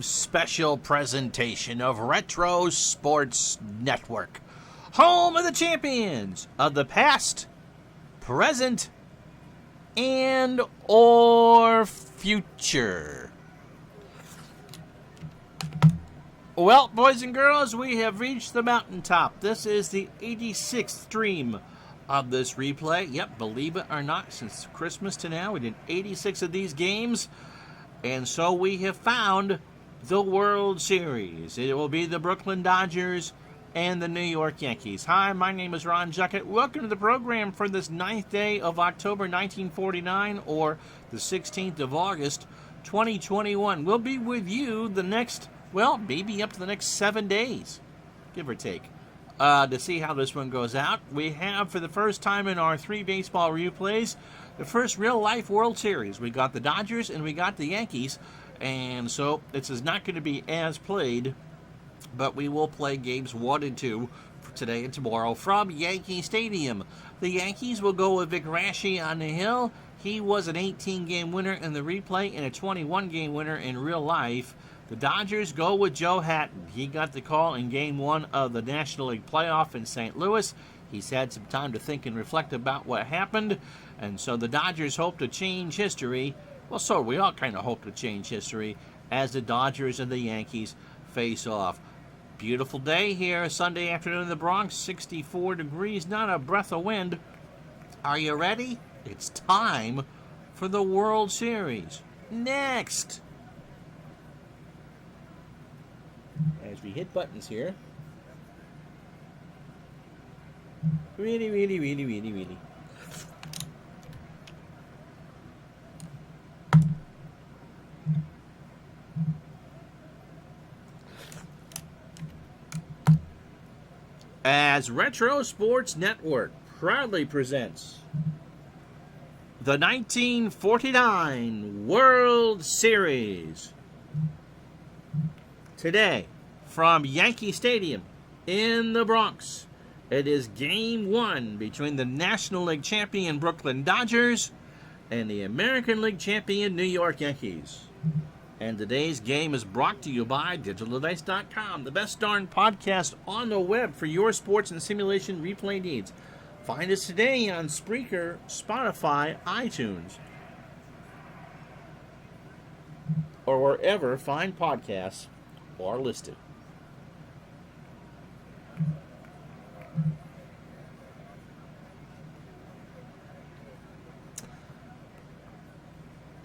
Special presentation of Retro Sports Network, home of the champions of the past, present, and or future. Well, boys and girls, we have reached the mountaintop. This is the 86th stream of this replay. Yep, believe it or not, since Christmas to now, we did 86 of these games. And so we have found the World Series. It will be the Brooklyn Dodgers and the New York Yankees. Hi, my name is Ron Juckett. Welcome to the program for this 9th day of October 1949, or the 16th of August 2021. We'll be with you the next, well, maybe up to the next 7 days, give or take, to see how this one goes out. We have, for the first time in our 3 baseball replays, the first real-life World Series. We got the Dodgers and we got the Yankees. And so this is not going to be as played, but we will play games 1 and 2 for today and tomorrow from Yankee Stadium. The Yankees will go with Vic Raschi on the hill. He was an 18-game winner in the replay and a 21-game winner in real life. The Dodgers go with Joe Hatton. He got the call in Game 1 of the National League playoff in St. Louis. He's had some time to think and reflect about what happened, and so the Dodgers hope to change history. Well, so we all kind of hope to change history as the Dodgers and the Yankees face off. Beautiful day here, Sunday afternoon in the Bronx, 64 degrees, not a breath of wind. Are you ready? It's time for the World Series. Next! As we hit buttons here. Really. As Retro Sports Network proudly presents the 1949 World Series. Today, from Yankee Stadium in the Bronx, it is Game 1 between the National League champion Brooklyn Dodgers and the American League champion New York Yankees. And today's game is brought to you by DigitalDice.com, the best darn podcast on the web for your sports and simulation replay needs. Find us today on Spreaker, Spotify, iTunes, or wherever fine podcasts are listed.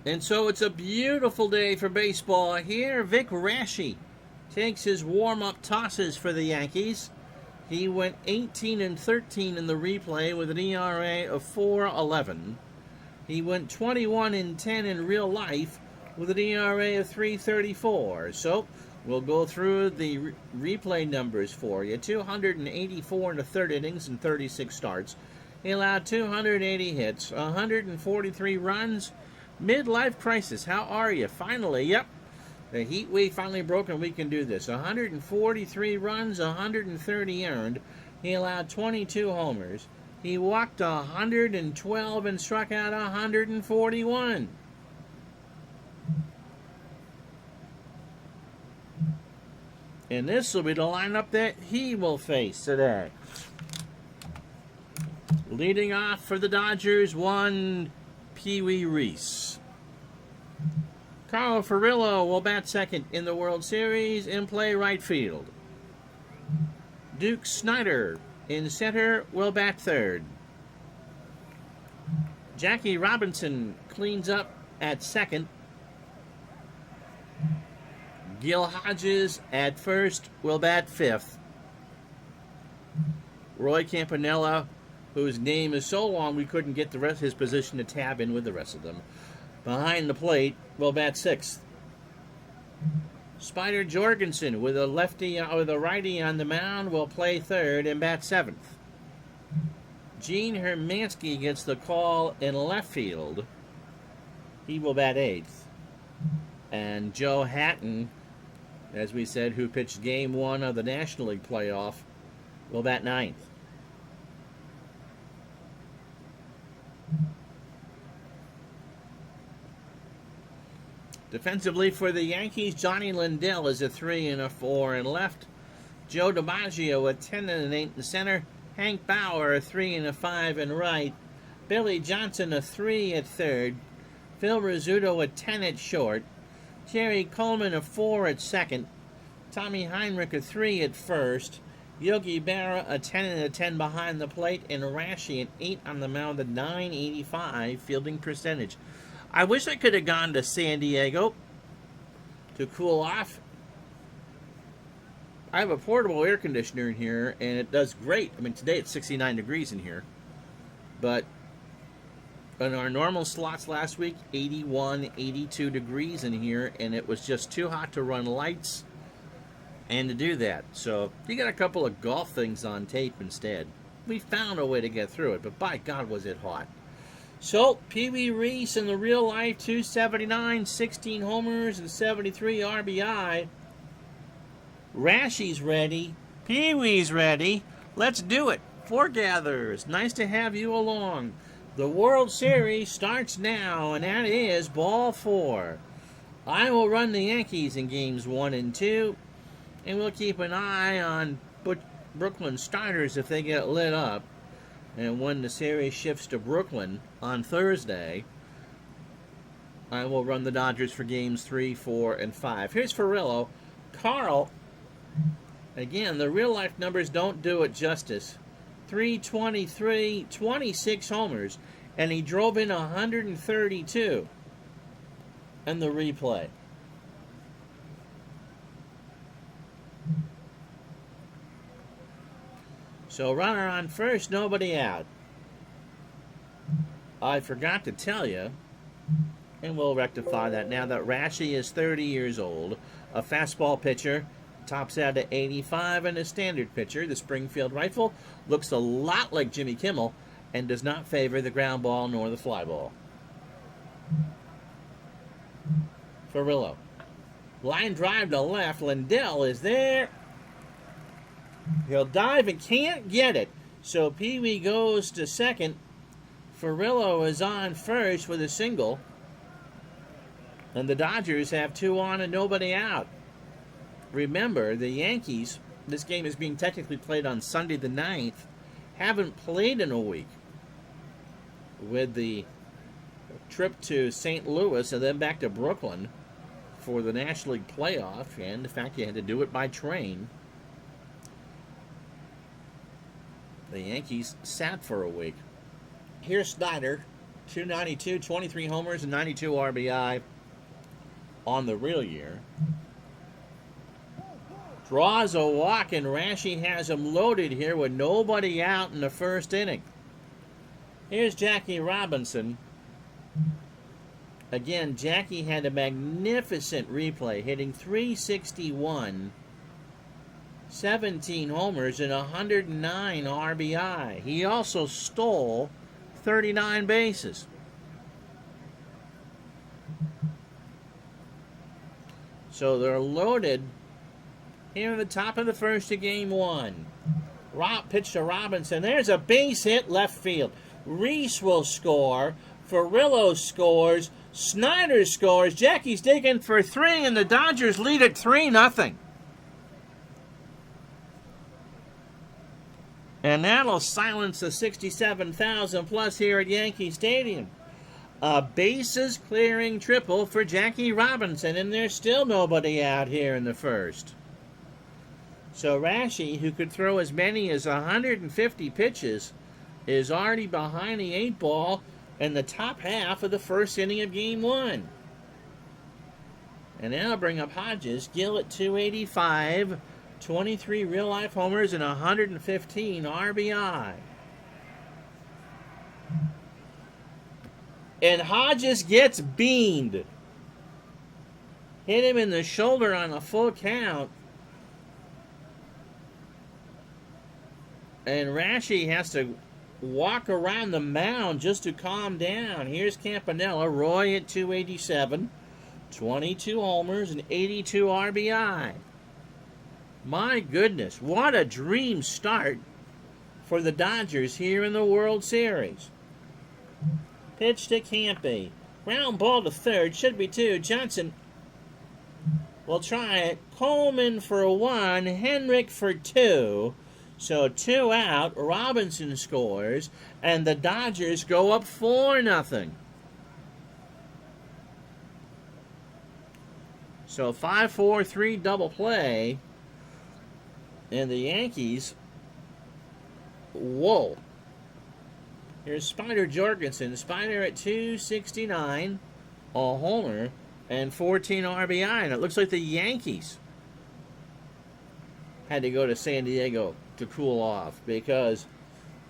And so it's a beautiful day for baseball here. Vic Raschi takes his warm-up tosses for the Yankees. He went 18 and 13 in the replay with an ERA of 4.11. He went 21 and 10 in real life with an ERA of 3.34. So we'll go through the replay numbers for you. 284 in the third innings and 36 starts. He allowed 280 hits, 143 runs. Midlife crisis, how are you? Finally, yep. The heat wave finally broke and we can do this. 143 runs, 130 earned. He allowed 22 homers. He walked 112 and struck out 141. And this will be the lineup that he will face today. Leading off for the Dodgers, one Pee Wee Reese. Carl Furillo will bat second in the World Series and play right field. Duke Snider in center will bat third. Jackie Robinson cleans up at second. Gil Hodges at first will bat fifth. Roy Campanella, whose name is so long we couldn't get the rest of his position to tab in with the rest of them, behind the plate, will bat sixth. Spider Jorgensen with a lefty or the righty on the mound will play third and bat seventh. Gene Hermansky gets the call in left field. He will bat eighth. And Joe Hatton, as we said, who pitched Game 1 of the National League playoff, will bat ninth. Defensively for the Yankees, Johnny Lindell is a 3 and a 4 in left. Joe DiMaggio a 10 and an 8 in center. Hank Bauer a 3 and a 5 in right. Billy Johnson a 3 at third. Phil Rizzuto a 10 at short. Jerry Coleman a 4 at second. Tommy Heinrich a 3 at first. Yogi Berra a 10 and a 10 behind the plate. And Rashi an 8 on the mound, a 985 fielding percentage. I wish I could have gone to San Diego to cool off. I have a portable air conditioner in here, and it does great. I mean, today it's 69 degrees in here. But in our normal slots last week, 81, 82 degrees in here, and it was just too hot to run lights and to do that. So you got a couple of golf things on tape instead. We found a way to get through it, but by God was it hot. So, Pee Wee Reese in the real life, 279, 16 homers, and 73 RBI. Rashi's ready. Pee Wee's ready. Let's do it. Foregathers, nice to have you along. The World Series starts now, and that is ball 4. I will run the Yankees in games 1 and 2, and we'll keep an eye on Brooklyn starters if they get lit up. And when the series shifts to Brooklyn on Thursday, I will run the Dodgers for games 3, 4, and 5. Here's Ferrillo. Carl, again, the real-life numbers don't do it justice. 323, 26 homers, and he drove in 132 in the replay. So runner on first, nobody out. I forgot to tell you, and we'll rectify that now, that Rashi is 30 years old, a fastball pitcher, tops out at 85, and a standard pitcher. The Springfield rifle looks a lot like Jimmy Kimmel and does not favor the ground ball nor the fly ball. Ferrillo. Line drive to left. Lindell is there. He'll dive and can't get it. So Pee Wee goes to second. Ferrillo is on first with a single. And the Dodgers have 2 on and nobody out. Remember, the Yankees, this game is being technically played on Sunday the 9th, haven't played in a week. With the trip to St. Louis and then back to Brooklyn for the National League playoff, and the fact you had to do it by train. The Yankees sat for a week. Here's Snyder, 292, 23 homers, and 92 RBI on the real year. Draws a walk, and Rashi has him loaded here with nobody out in the first inning. Here's Jackie Robinson. Again, Jackie had a magnificent replay, hitting 361. 17 homers and 109 RBI. He also stole 39 bases. So they're loaded here at the top of the first of game 1. Pitch to Robinson. There's a base hit left field. Reese will score. Ferrillo scores. Snyder scores. Jackie's digging for 3, and the Dodgers lead at 3-0. And that'll silence the 67,000 plus here at Yankee Stadium. A bases clearing triple for Jackie Robinson, and there's still nobody out here in the first. So Rashi, who could throw as many as 150 pitches, is already behind the 8 ball in the top half of the first inning of game 1. And now I'll bring up Hodges. Gill at 285. 23 real-life homers and 115 RBI. And Hodges gets beamed. Hit him in the shoulder on a full count. And Rashi has to walk around the mound just to calm down. Here's Campanella. Roy at 287. 22 homers and 82 RBI. My goodness, what a dream start for the Dodgers here in the World Series. Pitch to Campy. Ground ball to third. Should be 2. Johnson We'll try it. Coleman for 1, Henrik for 2. So 2 out. Robinson scores, and the Dodgers go up 4-0. So 5-4-3 double play, and the Yankees. Whoa. Here's Spider Jorgensen. Spider at 269, a homer, and 14 RBI. And it looks like the Yankees had to go to San Diego to cool off because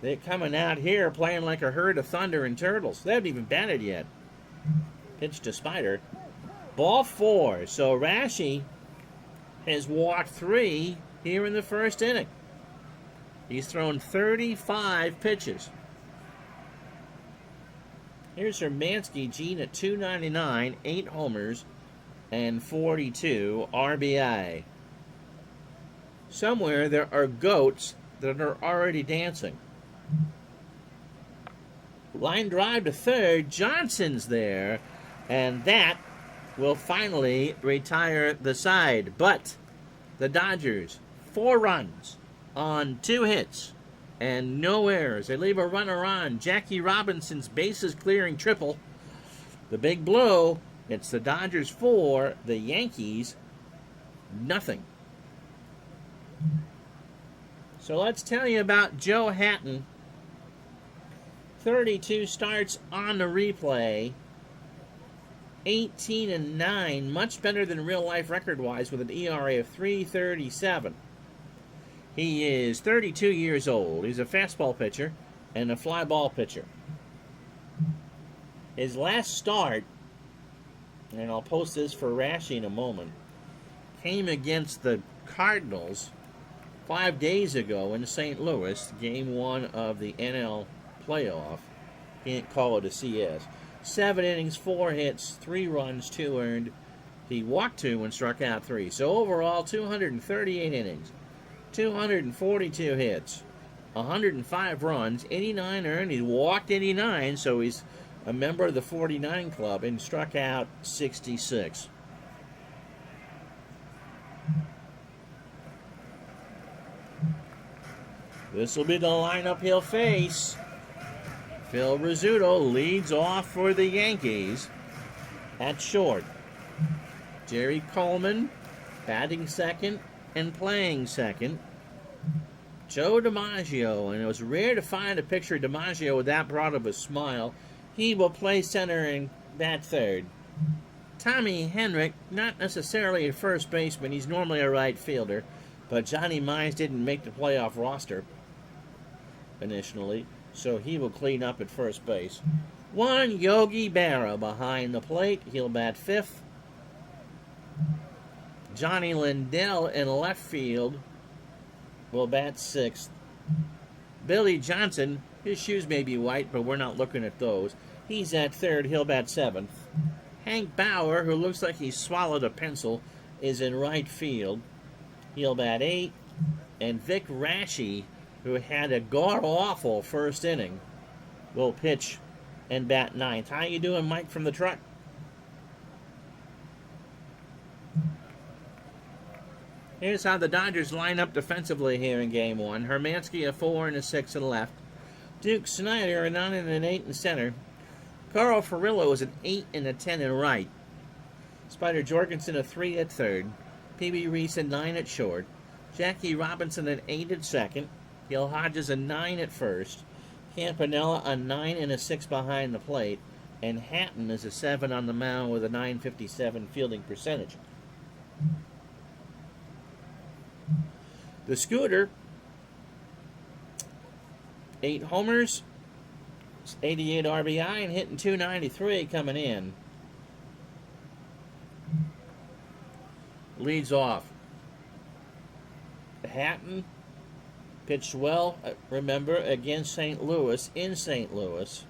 they're coming out here playing like a herd of thunder and turtles. They haven't even batted yet. Pitch to Spider. Ball 4. So Rashi has walked 3 here in the first inning. He's thrown 35 pitches. Here's Hermansky, Gene at 299, 8 homers, and 42 RBI. Somewhere there are goats that are already dancing. Line drive to third. Johnson's there, and that will finally retire the side. But the Dodgers, 4 runs on 2 hits and no errors. They leave a runner on. Jackie Robinson's bases clearing triple. The big blow. It's the Dodgers 4, the Yankees nothing. So let's tell you about Joe Hatton. 32 starts on the replay. 18-9, much better than real life record-wise with an ERA of 3.37. He is 32 years old. He's a fastball pitcher and a fly ball pitcher. His last start, and I'll post this for Rashi in a moment, came against the Cardinals 5 days ago in St. Louis, game 1 of the NL playoff. Can't call it a CS. 7 innings, 4 hits, 3 runs, 2 earned. He walked 2 and struck out 3. So overall, 238 innings, 242 hits, 105 runs, 89 earned. He walked 89, so he's a member of the 49 club, and struck out 66. This will be the lineup he'll face. Phil Rizzuto leads off for the Yankees at short. Jerry Coleman batting second and playing second. Joe DiMaggio, and it was rare to find a picture of DiMaggio with that broad of a smile. He will play center and bat third. Tommy Henrik, not necessarily a first baseman. He's normally a right fielder, but Johnny Mize didn't make the playoff roster initially, so he will clean up at first base. One Yogi Berra behind the plate. He'll bat fifth. Johnny Lindell in left field will bat sixth. Billy Johnson, his shoes may be white, but we're not looking at those. He's at third. He'll bat seventh. Hank Bauer, who looks like he swallowed a pencil, is in right field. He'll bat eighth. And Vic Rashi, who had a god-awful first inning, will pitch and bat ninth. How you doing, Mike, from the truck? Here's how the Dodgers line up defensively here in Game 1. Hermansky a 4 and a 6 in left. Duke Snyder a 9 and an 8 in center. Carl Furillo is an 8 and a 10 in right. Spider Jorgensen a 3 at third. P.B. Reese a 9 at short. Jackie Robinson an 8 at second. Gil Hodges a 9 at first. Campanella a 9 and a 6 behind the plate. And Hatton is a 7 on the mound with a .957 fielding percentage. The Scooter, 8 homers, 88 RBI, and hitting .293 coming in. Leads off. Hatton pitched well, remember, against St. Louis, in St. Louis.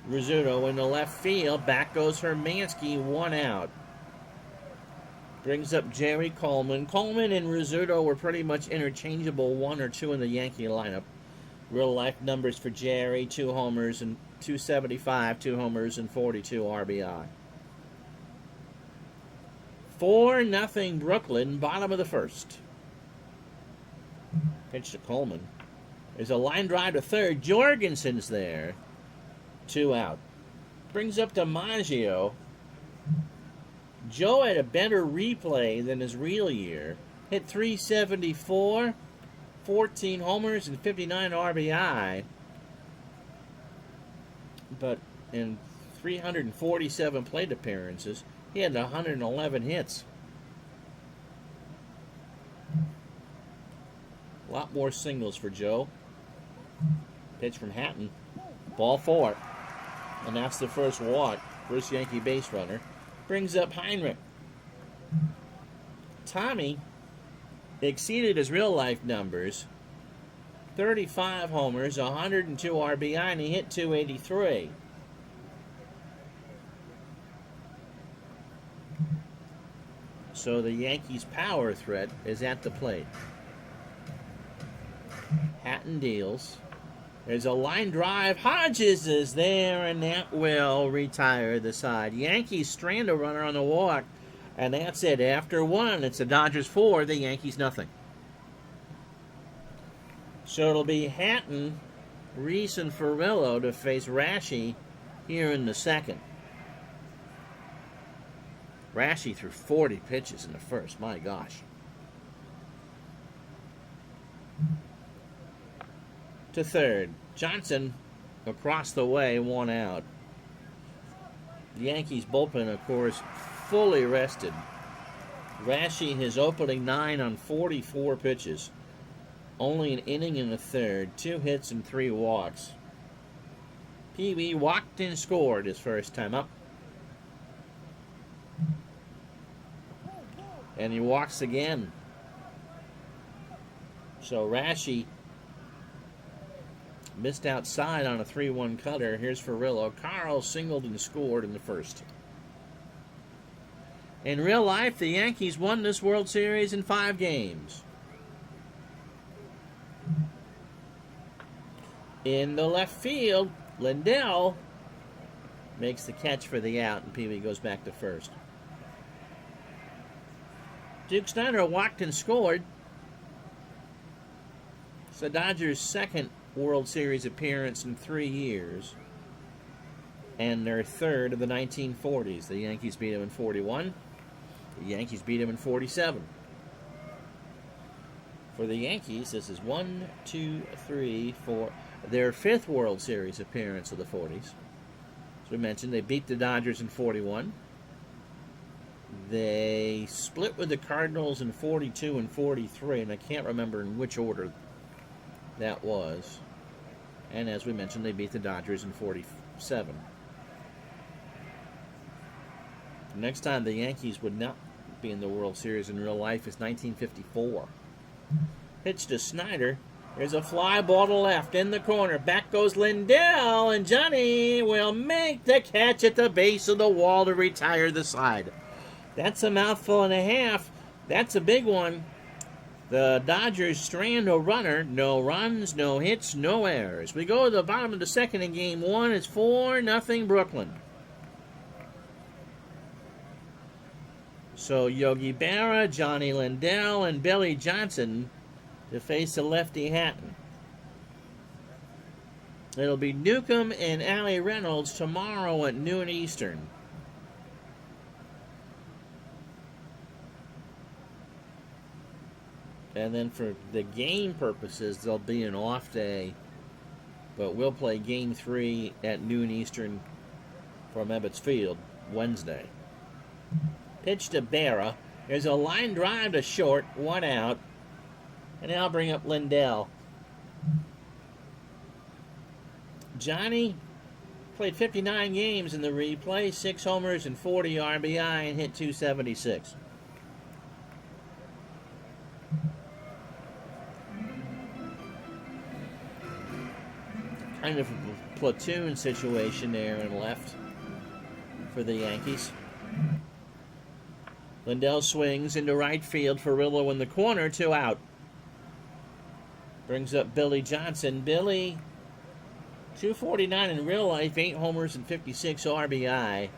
Rizzuto in the left field. Back goes Hermansky, 1 out. Brings up Jerry Coleman. Coleman and Rizzuto were pretty much interchangeable, 1 or 2 in the Yankee lineup. Real life numbers for Jerry, 2 homers and .275, 2 homers and 42 RBI. 4-0 Brooklyn, bottom of the first. Pitch to Coleman. There's a line drive to third. Jorgensen's there. 2 out. Brings up DiMaggio. Joe had a better replay than his real year. Hit .374, 14 homers, and 59 RBI. But in 347 plate appearances, he had 111 hits. A lot more singles for Joe. Pitch from Hatton. Ball 4. And that's the first walk. First Yankee base runner. Brings up Heinrich. Tommy exceeded his real-life numbers. 35 homers, 102 RBI, and he hit .283. So the Yankees' power threat is at the plate. Hatton deals. There's a line drive. Hodges is there, and that will retire the side. Yankees strand a runner on the walk, and that's it. After 1, it's the Dodgers 4, the Yankees nothing. So it'll be Hatton, Reese, and Furillo to face Rashi here in the second. Rashi threw 40 pitches in the first. My gosh. To third. Johnson across the way, 1 out. The Yankees bullpen, of course, fully rested. Rashi, his opening 9 on 44 pitches. Only an inning in the third. 2 hits and 3 walks. PB walked and scored his first time up. And he walks again. So Rashi missed outside on a 3-1 cutter. Here's Furillo. Carl singled and scored in the first. In real life, the Yankees won this World Series in 5 games. In the left field, Lindell makes the catch for the out, and Peavy goes back to first. Duke Snyder walked and scored. It's the Dodgers' second World Series appearance in 3 years, and their third of the 1940s. The Yankees beat him in 41. The Yankees beat him in 47. For the Yankees, this is 1, 2, 3, 4. Their 5th World Series appearance of the 40s. As we mentioned, they beat the Dodgers in 41. They split with the Cardinals in 42 and 43, and I can't remember in which order that was. And as we mentioned, they beat the Dodgers in 47. The next time the Yankees would not be in the World Series in real life is 1954. Pitch to Snyder. There's a fly ball to left in the corner. Back goes Lindell, and Johnny will make the catch at the base of the wall to retire the side. That's a mouthful and a half. That's a big one. The Dodgers strand a runner. No runs, no hits, no errors. We go to the bottom of the second in game 1. It's 4-0 Brooklyn. So Yogi Berra, Johnny Lindell, and Billy Johnson to face the lefty Hatton. It'll be Newcomb and Allie Reynolds tomorrow at noon Eastern. And then for the game purposes, there'll be an off day. But we'll play game 3 at noon Eastern from Ebbets Field Wednesday. Pitch to Berra. There's a line drive to short, 1 out. And I'll bring up Lindell. Johnny played 59 games in the replay, 6 homers and 40 RBI, and hit .276. Kind of a platoon situation there in left for the Yankees. Lindell swings into right field. Furillo in the corner, 2 out. Brings up Billy Johnson. Billy, .249 in real life, 8 homers and 56 RBI.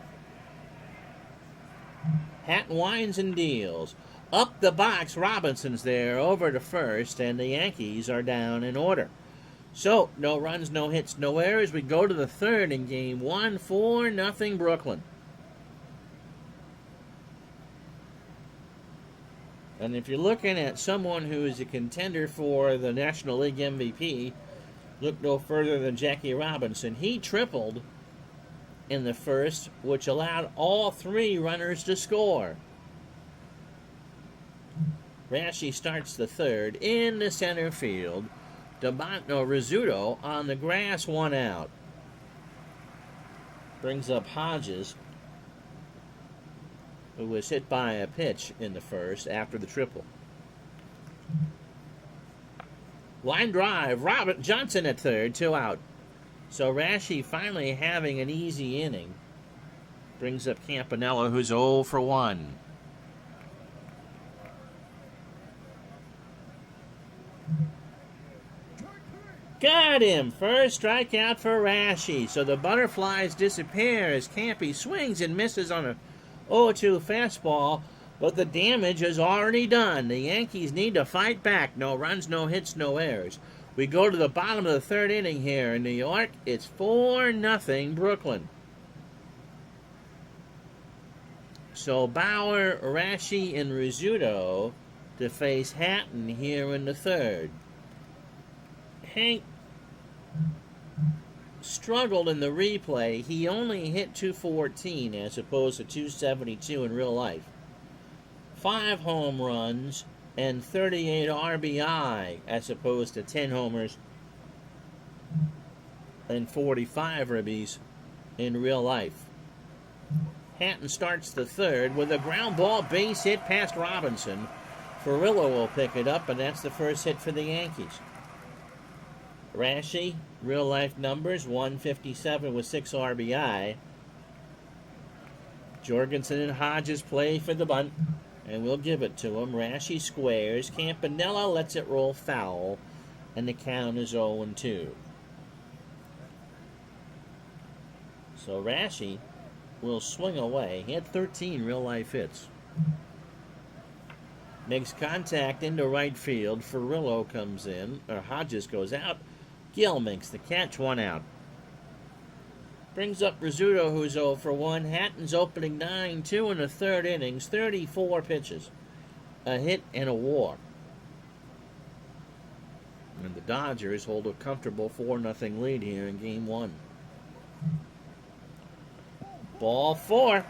Hatton winds and deals. Up the box, Robinson's there over to first, and the Yankees are down in order. So, no runs, no hits, no errors. We go to the third in game one, 4-0 Brooklyn. And if you're looking at someone who is a contender for the National League MVP, look no further than Jackie Robinson. He tripled in the first, which allowed all three runners to score. Rashi starts the third in the center field. Rizzuto on the grass, 1 out. Brings up Hodges, who was hit by a pitch in the first after the triple. Line drive, Robert Johnson at third, 2 out. So Rashi finally having an easy inning. Brings up Campanella, who's 0 for 1. Got him! First strikeout for Rashi. So the butterflies disappear as Campy swings and misses on a 0-2 fastball, but the damage is already done. The Yankees need to fight back. No runs, no hits, no errors. We go to the bottom of the third inning here in New York. It's 4-0 Brooklyn. So Bauer, Rashi, and Rizzuto to face Hatton here in the third. Hank struggled in the replay. He only hit 214 as opposed to 272 in real life. 5 home runs and 38 RBI as opposed to 10 homers and 45 ribbies in real life. Hatton starts the third with a ground ball base hit past Robinson. Ferrillo will pick it up, and that's the first hit for the Yankees. Rashi, real life numbers, 157 with 6 RBI. Jorgensen and Hodges play for the bunt, and we'll give it to him. Rashi squares. Campanella lets it roll foul, and the count is 0-2. So Rashi will swing away. He had 13 real life hits. Makes contact into right field. Ferrillo comes in, or Hodges goes out. Gill makes the catch, 1 out. Brings up Rizzuto, who's 0 for 1. Hatton's opening 9-2 in the third innings, 34 pitches. A hit and a walk. And the Dodgers hold a comfortable 4-0 lead here in game 1. Ball 4.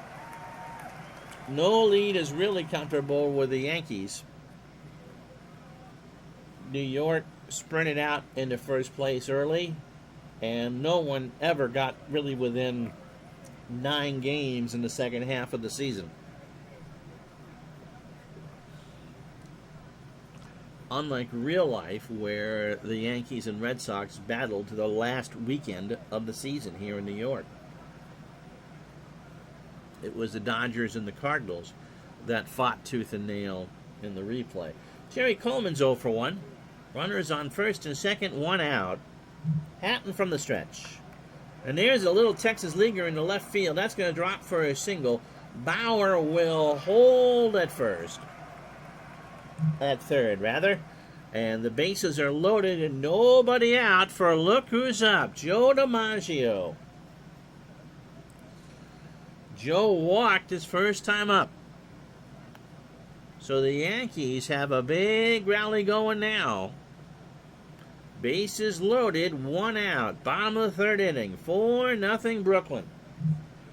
No lead is really comfortable with the Yankees. New York sprinted out into first place early, and no one ever got really within 9 games in the second half of the season. Unlike real life, where the Yankees and Red Sox battled to the last weekend of the season here in New York. It was the Dodgers and the Cardinals that fought tooth and nail in the replay. Jerry Coleman's 0 for 1. Runners on first and second, 1 out. Hatton from the stretch. And there's a little Texas leaguer in the left field. That's going to drop for a single. Bauer will hold at first. At third, rather. And the bases are loaded and nobody out for look who's up. Joe DiMaggio. Joe walked his first time up. So the Yankees have a big rally going now. Bases loaded, 1 out. Bottom of the third inning. 4-0 Brooklyn.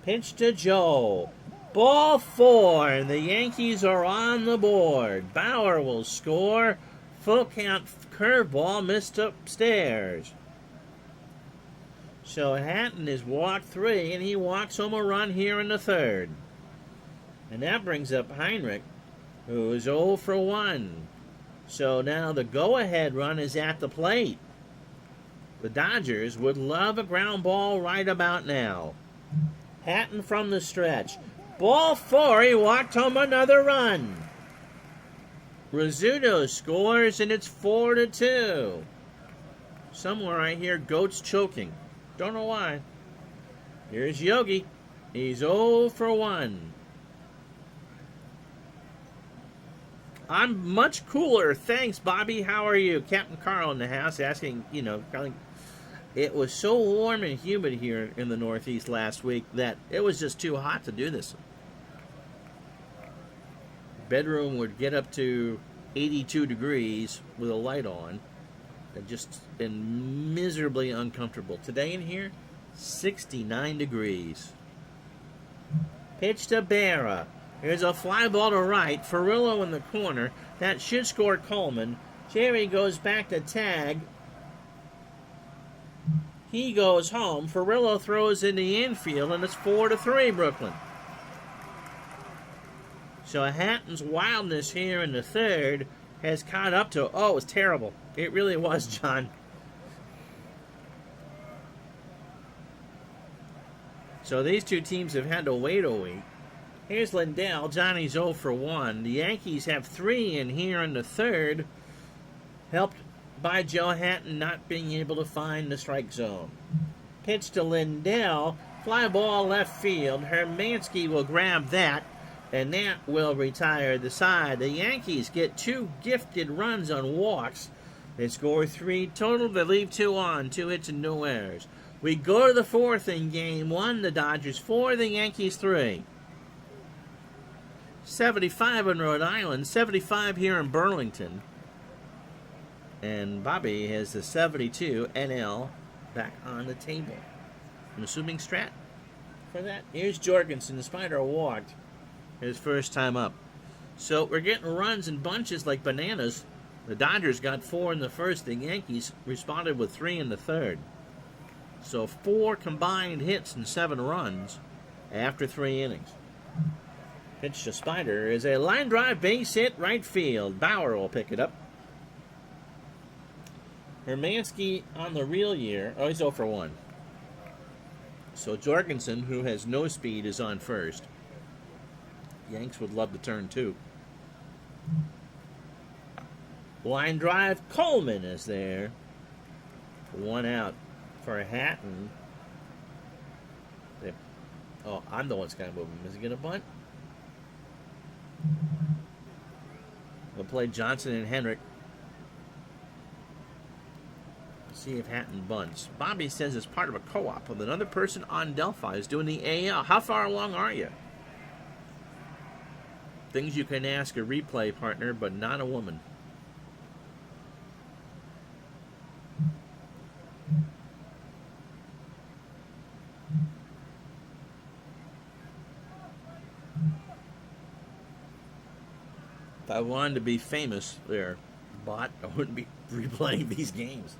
Pitch to Joe. Ball 4, and the Yankees are on the board. Bauer will score. Full count curveball missed upstairs. So Hatton has walked 3, and he walks home a run here in the third. And that brings up Heinrich, who is 0 for 1. So now the go-ahead run is at the plate. The Dodgers would love a ground ball right about now. Hatton from the stretch. Ball 4, he walked home another run. Rizzuto scores, and it's 4-2. Somewhere I hear goats choking. Don't know why. Here's Yogi. He's 0 for 1. I'm much cooler. Thanks, Bobby. How are you? Captain Carl in the house asking, it was so warm and humid here in the Northeast last week that it was just too hot to do this. Bedroom would get up to 82 degrees with a light on. And just been miserably uncomfortable. Today in here, 69 degrees. Pitch to Berra. Here's a fly ball to right. Ferrillo in the corner. That should score Coleman. Jerry goes back to tag. He goes home. Ferrillo throws in the infield, and it's 4-3 Brooklyn. So Hatton's wildness here in the third has caught up to, it was terrible. It really was, John. So these two teams have had to wait a week. Here's Lindell. Johnny's 0 for 1. The Yankees have 3 in here in the third, helped by Joe Hatton not being able to find the strike zone. Pitch to Lindell. Fly ball left field. Hermansky will grab that, and that will retire the side. The Yankees get 2 gifted runs on walks. They score 3 total. They leave 2 on. 2 hits and no errors. We go to the fourth in game 1. The Dodgers 4, the Yankees 3. 75 in Rhode Island, 75 here in Burlington. And Bobby has the 72 NL back on the table. I'm assuming Strat for that. Here's Jorgensen. The Spider walked his first time up. So we're getting runs in bunches like bananas. The Dodgers got 4 in the first. The Yankees responded with 3 in the third. So 4 combined hits and 7 runs after 3 innings. Pitch to Spider is a line drive base hit right field. Bauer will pick it up. Hermansky on the real year. He's 0 for 1. So Jorgensen, who has no speed, is on first. Yanks would love to turn 2. Line drive. Coleman is there. 1 out for Hatton. I'm the one that's kind of moving. Is he going to bunt? We'll play Johnson and Henrik. See if Hatton bunts. Bobby says it's part of a co-op with another person on Delphi is doing the AL. How far along are you? Things you can ask a replay partner, but not a woman. If I wanted to be famous there, bot, I wouldn't be replaying these games.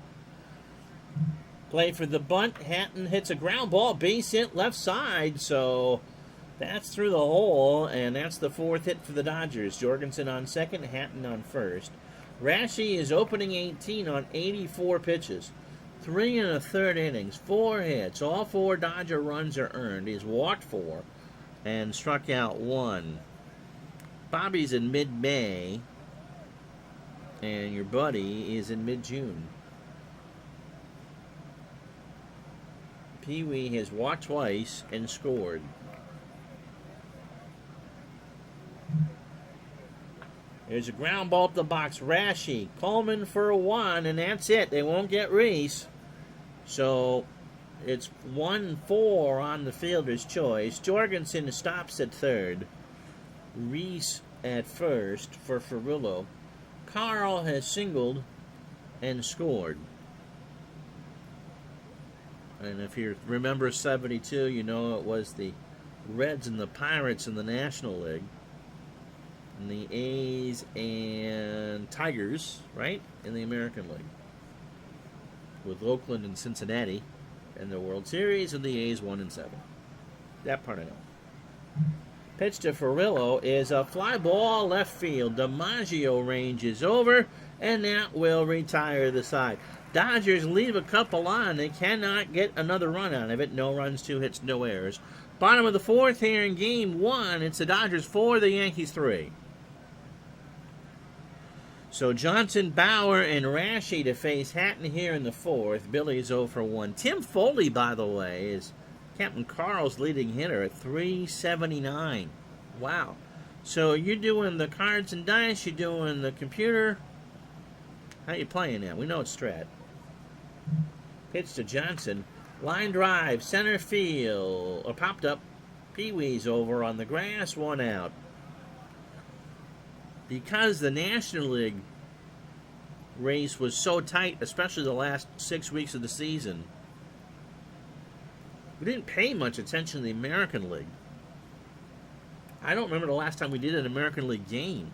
Play for the bunt. Hatton hits a ground ball, base hit left side, so that's through the hole, and that's the 4th hit for the Dodgers. Jorgensen on second, Hatton on first. Rashi is opening 18 on 84 pitches. 3 1/3 innings, 4 hits. All 4 Dodger runs are earned. He's walked 4 and struck out 1. Bobby's in mid-May, and your buddy is in mid-June. Pee-wee has walked twice and scored. There's a ground ball up the box. Rashi. Coleman for a 1, and that's it. They won't get Reese. So it's 1-4 on the fielder's choice. Jorgensen stops at third. Reese at first for Ferrillo. Carl has singled and scored. And if you remember 72, you know it was the Reds and the Pirates in the National League. And the A's and Tigers, right, in the American League. With Oakland and Cincinnati in the World Series, and the A's 1-7. That part I know. Pitch to Ferrillo is a fly ball left field. DiMaggio range is over, and that will retire the side. Dodgers leave a couple on. They cannot get another run out of it. No runs, 2 hits, no errors. Bottom of the 4th here in game 1. It's the Dodgers 4, the Yankees 3. So Johnson, Bauer, and Rashi to face Hatton here in the 4th. Billy's 0 for 1. Tim Foley, by the way, is Captain Carl's leading hitter at 379. Wow. So you're doing the cards and dice, you're doing the computer. How you playing now? We know it's Strat. Pitch to Johnson. Line drive, center field. Or popped up. Pee-wee's over on the grass, 1 out. Because the National League race was so tight, especially the last 6 weeks of the season, we didn't pay much attention to the American League. I don't remember the last time we did an American League game.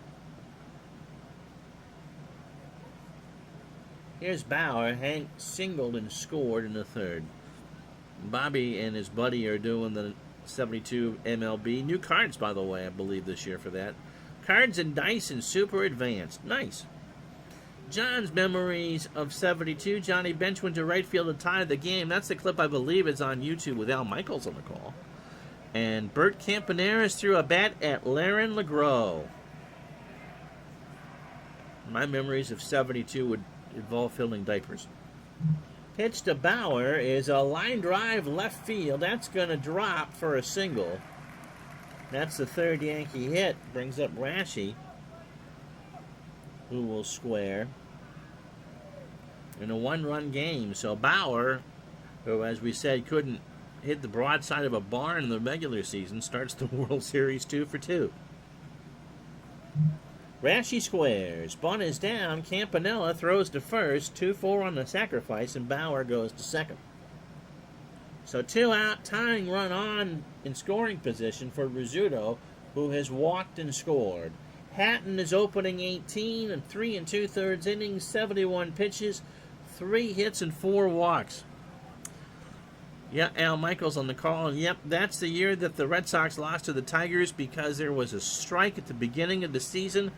Here's Bauer. Hank singled and scored in the third. Bobby and his buddy are doing the 72 MLB. New cards, by the way, I believe, this year for that. Cards and dice in super advanced. Nice. John's memories of 72. Johnny Bench went to right field to tie the game. That's the clip I believe is on YouTube with Al Michaels on the call. And Bert Campaneris threw a bat at Laren LeGros. My memories of 72 would involve filling diapers. Pitch to Bauer is a line drive left field. That's going to drop for a single. That's the third Yankee hit. Brings up Rashi, who will square in a 1-run game. So Bauer, who, as we said, couldn't hit the broadside of a barn in the regular season, starts the World Series 2 for 2. Rashi squares. Bunt is down. Campanella throws to first. 2-4 on the sacrifice, and Bauer goes to second. So 2 out, tying run on in scoring position for Rizzuto, who has walked and scored. Hatton is opening 18 and 3 2/3 innings, 71 pitches, 3 hits and 4 walks. Yeah, Al Michaels on the call. And yep, that's the year that the Red Sox lost to the Tigers because there was a strike at the beginning of the season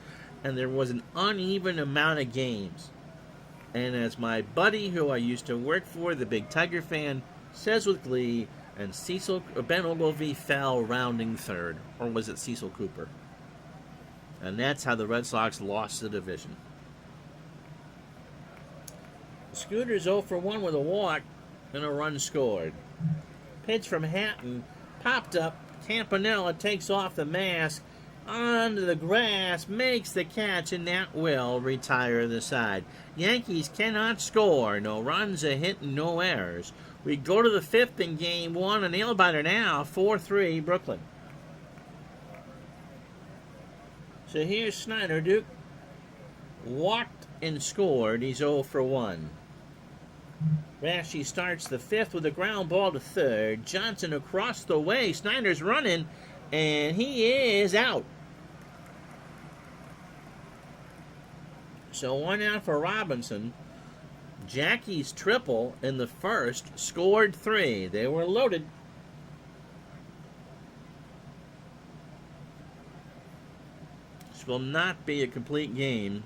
and there was an uneven amount of games. And as my buddy who I used to work for, the big Tiger fan, says with glee, and Ben Ogilvie fell rounding third. Or was it Cecil Cooper? And that's how the Red Sox lost the division. Scooter's 0 for 1 with a walk and a run scored. Pitch from Hatton, popped up. Campanella takes off the mask, onto the grass, makes the catch, and that will retire the side. Yankees cannot score. No runs, a hit, and no errors. We go to the 5th in Game 1, a nail-biter now, 4-3 Brooklyn. So here's Snyder. Duke walked and scored. He's 0 for 1. Rashi starts the 5th with a ground ball to third. Johnson across the way. Snyder's running, and he is out. So 1 out for Robinson. Jackie's triple in the first scored 3. They were loaded. This will not be a complete game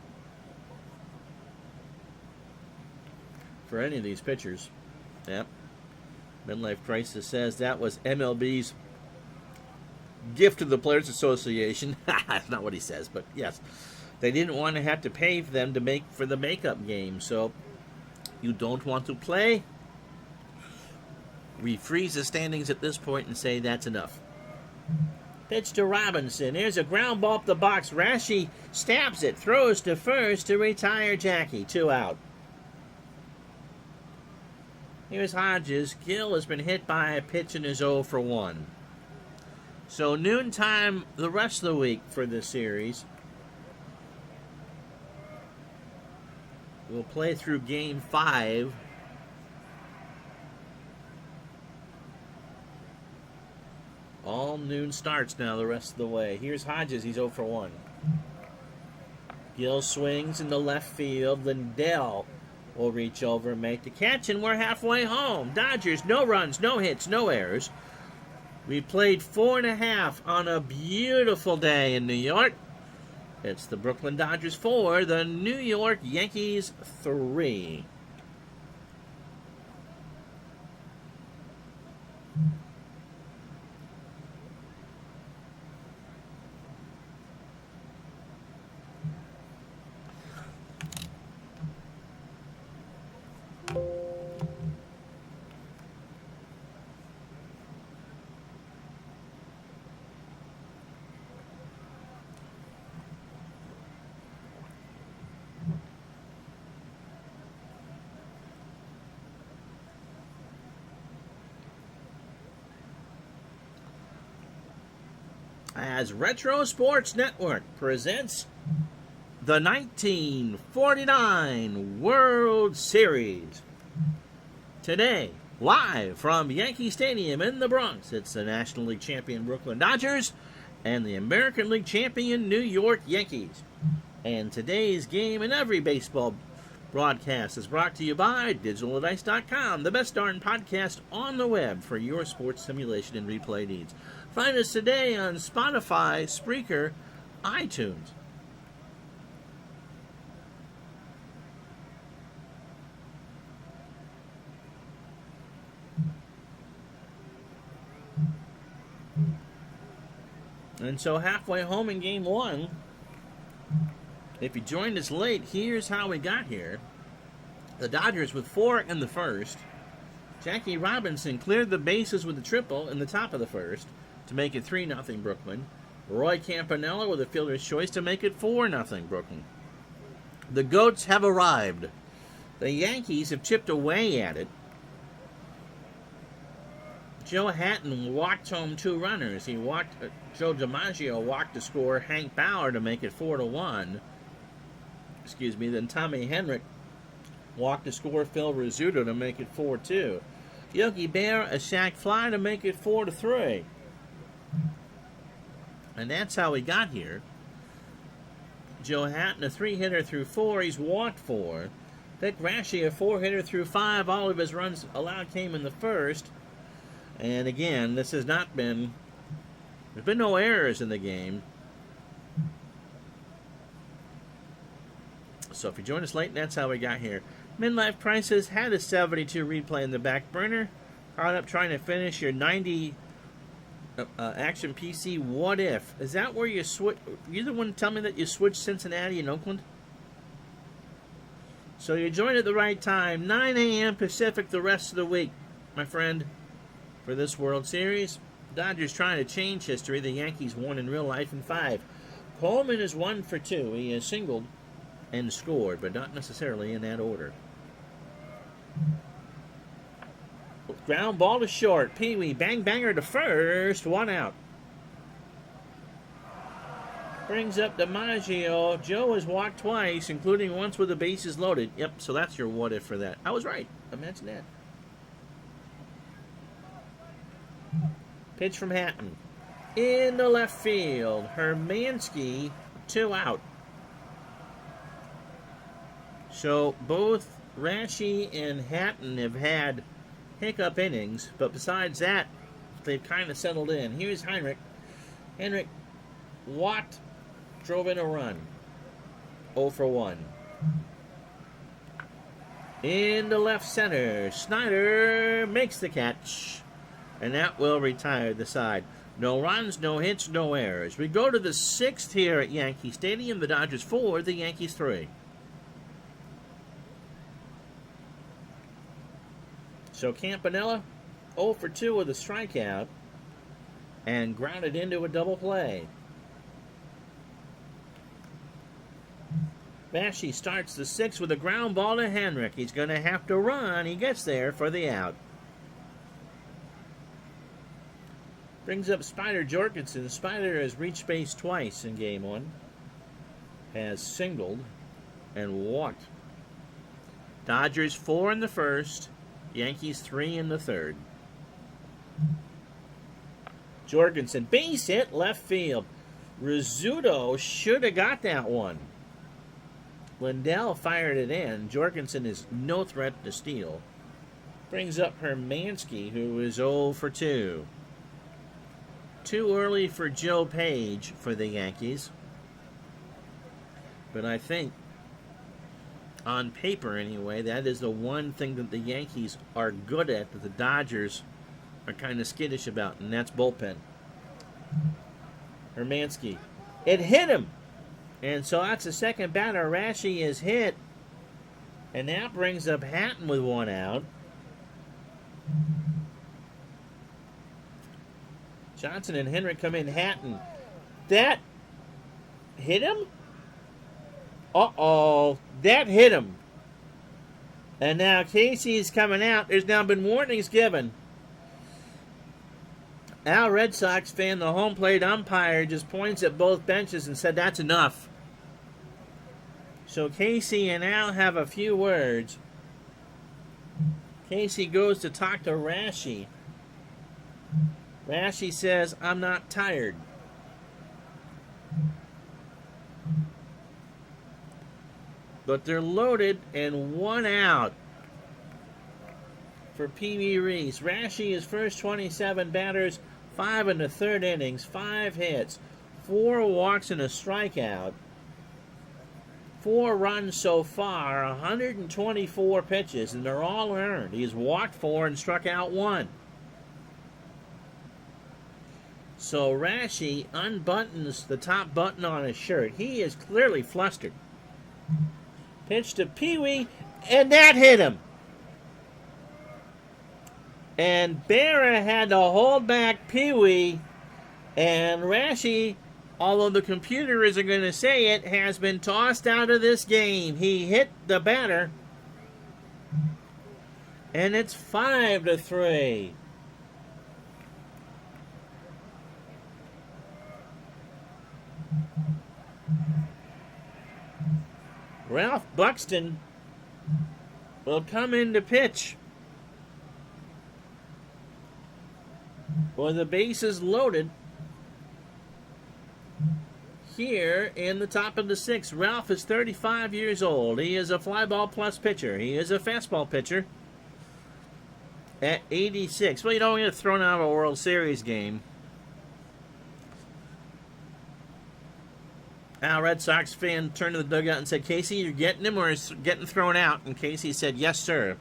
for any of these pitchers. Yep. Midlife Crisis says that was MLB's gift to the Players Association. That's not what he says, but yes. They didn't want to have to pay for them to make for the makeup game, so you don't want to play? We freeze the standings at this point and say that's enough. Pitch to Robinson. Here's a ground ball up the box. Rashi stabs it, throws to first to retire Jackie. 2 out. Here's Hodges. Gill has been hit by a pitch and is 0 for 1. So noontime the rest of the week for this series. We'll play through Game 5. All noon starts now the rest of the way. Here's Hodges. He's 0 for 1. Gill swings in the left field. Lindell will reach over and make the catch, and we're halfway home. Dodgers, no runs, no hits, no errors. We played 4.5 on a beautiful day in New York. It's the Brooklyn Dodgers 4, the New York Yankees 3. as Retro Sports Network presents the 1949 World Series. Today, live from Yankee Stadium in the Bronx, it's the National League champion Brooklyn Dodgers and the American League champion New York Yankees. And today's game and every baseball broadcast is brought to you by DigitalDice.com, the best darn podcast on the web for your sports simulation and replay needs. Find us today on Spotify, Spreaker, iTunes. And so halfway home in Game 1, if you joined us late, here's how we got here. The Dodgers with 4 in the first. Jackie Robinson cleared the bases with a triple in the top of the first to make it 3-0 Brooklyn. Roy Campanella with a fielder's choice to make it 4-0 Brooklyn. The Goats have arrived. The Yankees have chipped away at it. Joe Hatton walked home 2 runners. Joe DiMaggio walked to score Hank Bauer to make it 4-1. Then Tommy Henrik walked to score Phil Rizzuto to make it 4-2. Yogi Berra a sac fly to make it 4-3. And that's how we got here. Joe Hatton a 3-hitter through 4. He's walked 4. Vic Raschi a 4-hitter through 5. All of his runs allowed came in the first. And again, there's been no errors in the game. So if you joined us late, that's how we got here. Midlife Crisis had a 72 replay in the back burner. Caught up trying to finish your 90 Action PC What If. Is that where you switch? You're the one to tell me that you switched Cincinnati and Oakland? So you joined at the right time. 9 a.m. Pacific the rest of the week, my friend. For this World Series, Dodgers trying to change history. The Yankees won in real life in 5. Coleman is 1 for 2. He has singled and scored, but not necessarily in that order. Ground ball to short. Pee Wee bang banger to first. 1 out. Brings up DiMaggio. Joe has walked twice, including once with the bases loaded. Yep, so that's your what if for that. I was right. Imagine that. Pitch from Hatton. Into left field. Hermansky, 2 out. So both Raschi and Hatton have had hiccup innings, but besides that, they've kind of settled in. Here's Heinrich. Henrik walked, drove in a run. 0 for 1. Into left center. Snyder makes the catch. And that will retire the side. No runs, no hits, no errors. We go to the 6th here at Yankee Stadium. The Dodgers 4, the Yankees 3. So Campanella, 0 for 2 with a strikeout. And grounded into a double play. Raschi starts the 6th with a ground ball to Henrik. He's going to have to run. He gets there for the out. Brings up Spider Jorgensen. Spider has reached base twice in Game 1. Has singled and walked. Dodgers 4 in the first. Yankees 3 in the third. Jorgensen, base hit, left field. Rizzuto should have got that one. Lindell fired it in. Jorgensen is no threat to steal. Brings up Hermansky, who is 0 for 2. Too early for Joe Page for the Yankees. But I think, on paper anyway, that is the one thing that the Yankees are good at that the Dodgers are kind of skittish about, and that's bullpen. Hermansky. It hit him! And so that's the second batter Raschi is hit. And that brings up Hatton with 1 out. Johnson and Henrik come in. Hatton. That hit him? Uh-oh. That hit him. And now Casey's coming out. There's now been warnings given. Al Red Sox fan, the home plate umpire, just points at both benches and said, "That's enough." So Casey and Al have a few words. Casey goes to talk to Rashi. Rashi says, "I'm not tired." But they're loaded and 1 out for Pee Wee Reese. Rashi, his first 27 batters, 5 in the third innings, 5 hits, 4 walks and a strikeout. 4 runs so far, 124 pitches, and they're all earned. He's walked 4 and struck out 1. So Rashi unbuttons the top button on his shirt. He is clearly flustered. Pitch to Pee Wee, and that hit him. And Berra had to hold back Pee Wee, and Rashi, although the computer isn't going to say it, has been tossed out of this game. He hit the batter, and it's 5-3. Ralph Buxton will come in to pitch with the bases loaded here in the top of the 6th. Ralph is 35 years old. He is a fly ball plus pitcher. He is a fastball pitcher at 86. Well, you don't get thrown out of a World Series game. Al Red Sox fan turned to the dugout and said, "Casey, you're getting him or is getting thrown out?" And Casey said, "Yes, sir."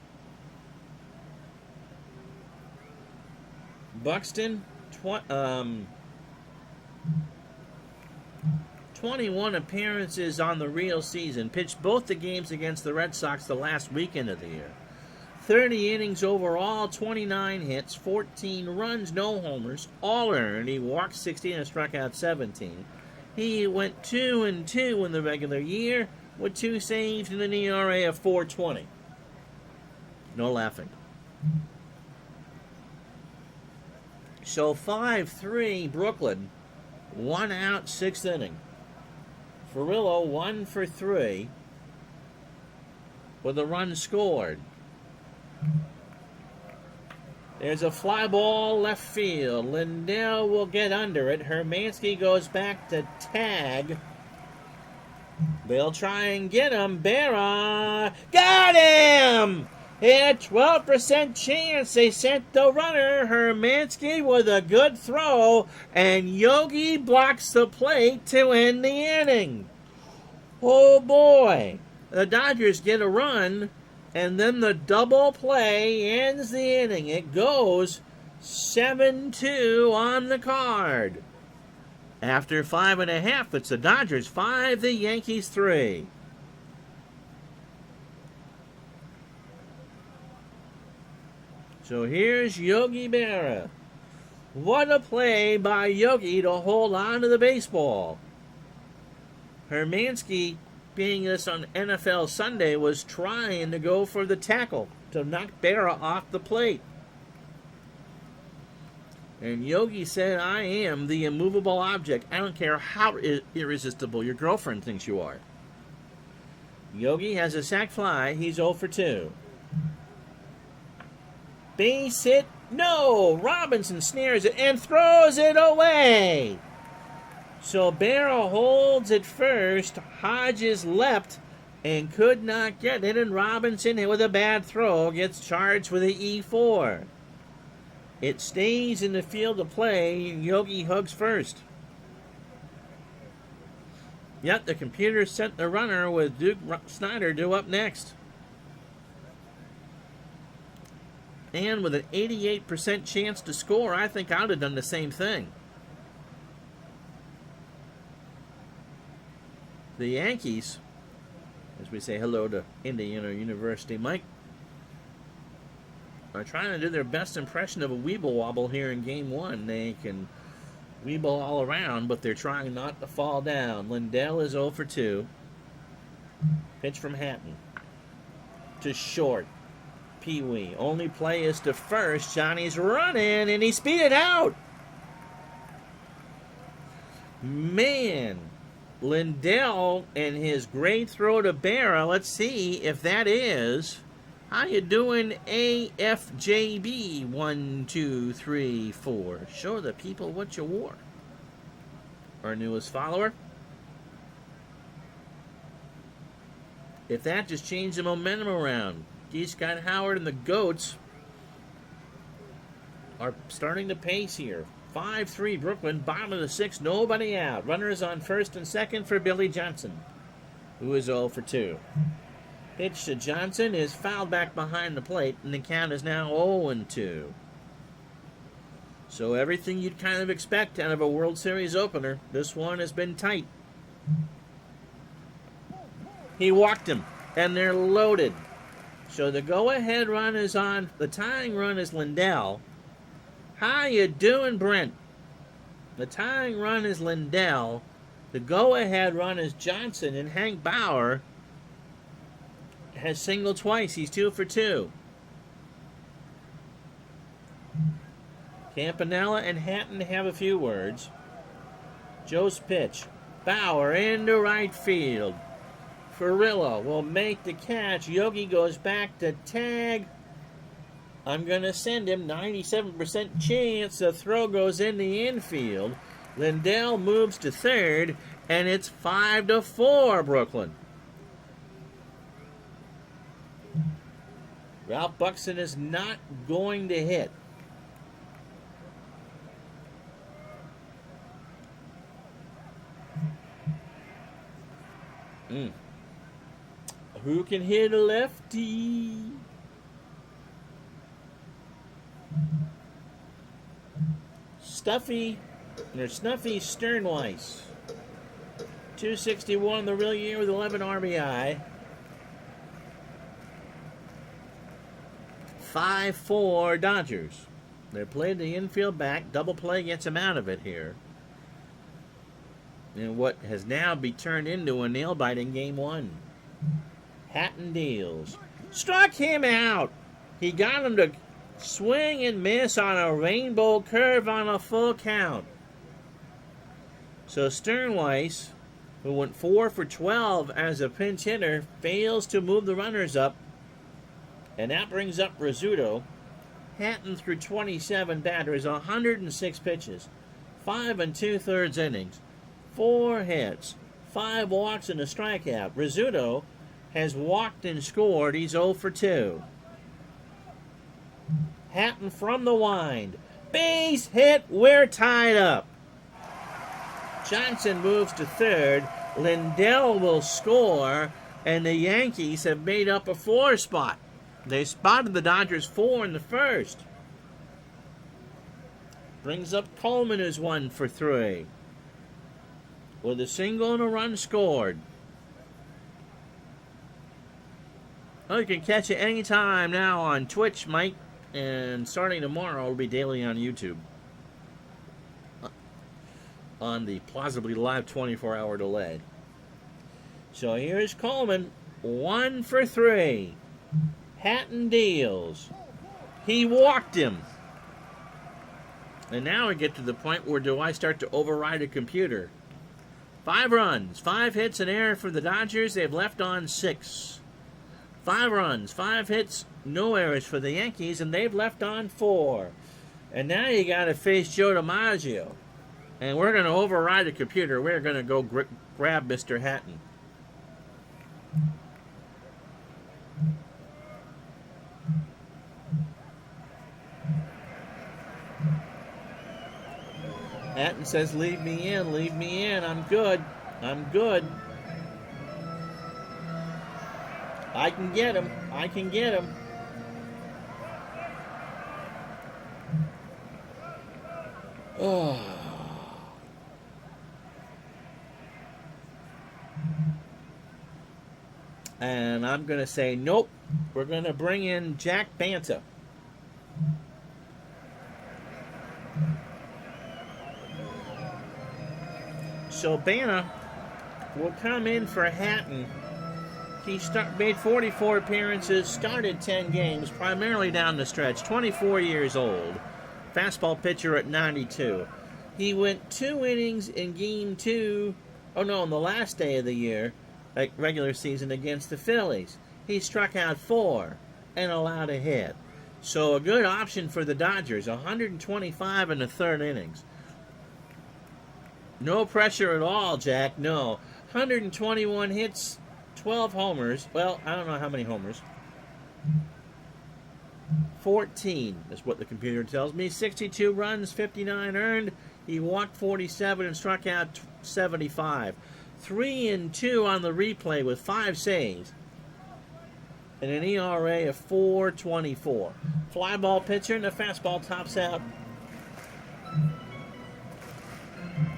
Buxton, 21 appearances on the real season. Pitched both the games against the Red Sox the last weekend of the year. 30 innings overall, 29 hits, 14 runs, no homers, all earned. He walked 16 and struck out 17. He went 2-2 in the regular year with 2 saves and an ERA of 4.20. No laughing. So 5-3 Brooklyn, 1 out, 6th inning. Furillo 1 for 3 with a run scored. There's a fly ball left field. Lindell will get under it. Hermansky goes back to tag. They'll try and get him. Berra got him! A 12% chance. They sent the runner. Hermansky with a good throw. And Yogi blocks the plate to end the inning. Oh boy. The Dodgers get a run. And then the double play ends the inning. It goes 7-2 on the card. After 5.5, it's the Dodgers 5, the Yankees 3. So here's Yogi Berra. What a play by Yogi to hold on to the baseball. Hermansky, being this on NFL Sunday, was trying to go for the tackle to knock Berra off the plate. And Yogi said, "I am the immovable object. I don't care how irresistible your girlfriend thinks you are." Yogi has a sac fly. He's 0 for 2. Base hit. No! Robinson snares it and throws it away. So Berra holds it first. Hodges leapt and could not get it, and Robinson, with a bad throw, gets charged with an E4. It stays in the field of play, and Yogi hugs first. Yet the computer sent the runner with Duke Snyder due up next. And with an 88% chance to score, I think I would have done the same thing. The Yankees, as we say hello to Indiana University Mike, are trying to do their best impression of a Weeble Wobble here in Game 1. They can weeble all around, but they're trying not to fall down. Lindell is 0 for 2. Pitch from Hatton to short. Pee Wee. Only play is to first. Johnny's running, and he speeded out. Man, Lindell and his great throw to Berra. Let's see if that is. How you doing, AFJB? 1, 2, 3, 4. Show the people what you wore. Our newest follower. If that just changed the momentum around. D. Scott Howard and the Goats are starting to pace here. 5-3 Brooklyn, bottom of the 6th, nobody out. Runners on first and second for Billy Johnson, who is 0 for 2. Pitch to Johnson is fouled back behind the plate, and the count is now 0-2. So everything you'd kind of expect out of a World Series opener, this one has been tight. He walked him, and they're loaded. So the go-ahead run is on. The tying run is Lindell. How you doing, Brent? The tying run is Lindell. The go-ahead run is Johnson, and Hank Bauer has singled twice. He's 2 for 2. Campanella and Hatton have a few words. Joe's pitch. Bauer into right field. Ferrillo will make the catch. Yogi goes back to tag. I'm going to send him. 97% chance the throw goes in the infield. Lindell moves to third, and it's 5-4 Brooklyn. Ralph Buxton is not going to hit. Who can hit a lefty? Snuffy Sternweiss. 261 the real year with 11 RBI. 5-4 Dodgers. They're playing the infield back. Double play gets them out of it here. And what has now been turned into a nail-biting game 1. Hatton deals. Struck him out. He got him to swing and miss on a rainbow curve on a full count. So Sternweiss, who went 4 for 12 as a pinch hitter, fails to move the runners up. And that brings up Rizzuto. Hatton threw 27 batters, 106 pitches, 5 2/3 innings, 4 hits, 5 walks and a strikeout. Rizzuto has walked and scored. He's 0 for 2. Hatton from the wind. Base hit. We're tied up. Johnson moves to third. Lindell will score, and the Yankees have made up a 4 spot. They spotted the Dodgers 4 in the first. Brings up Coleman, who's 1 for 3. With a single and a run scored. Oh, you can catch it anytime now on Twitch, Mike. And starting tomorrow, it'll be daily on YouTube. On the plausibly live 24-hour delay. So here's Coleman. 1 for 3. Hatton deals. He walked him. And now we get to the point where do I start to override a computer? 5 runs, 5 hits, and error for the Dodgers. They've left on 6. 5 runs, 5 hits, no errors for the Yankees, and they've left on 4. And now you got to face Joe DiMaggio. And we're going to override a computer. We're going to go grab Mr. Hatton. Hatton says, leave me in, I'm good. I can get him. Oh. And I'm going to say, nope, we're going to bring in Jack Banta. So Banta will come in for Hatton. He made 44 appearances, started 10 games, primarily down the stretch. 24 years old. Fastball pitcher at 92. He went 2 innings in game 2. Oh no, on the last day of the year, like regular season against the Phillies. He struck out 4 and allowed a hit. So a good option for the Dodgers. 125 in the 3rd innings. No pressure at all, Jack. No. 121 hits, 12 homers. Well, I don't know how many homers. 14 is what the computer tells me. 62 runs, 59 earned. He walked 47 and struck out 75. 3-2 on the replay with 5 saves. And an ERA of 4.24. Fly ball pitcher, and the fastball tops out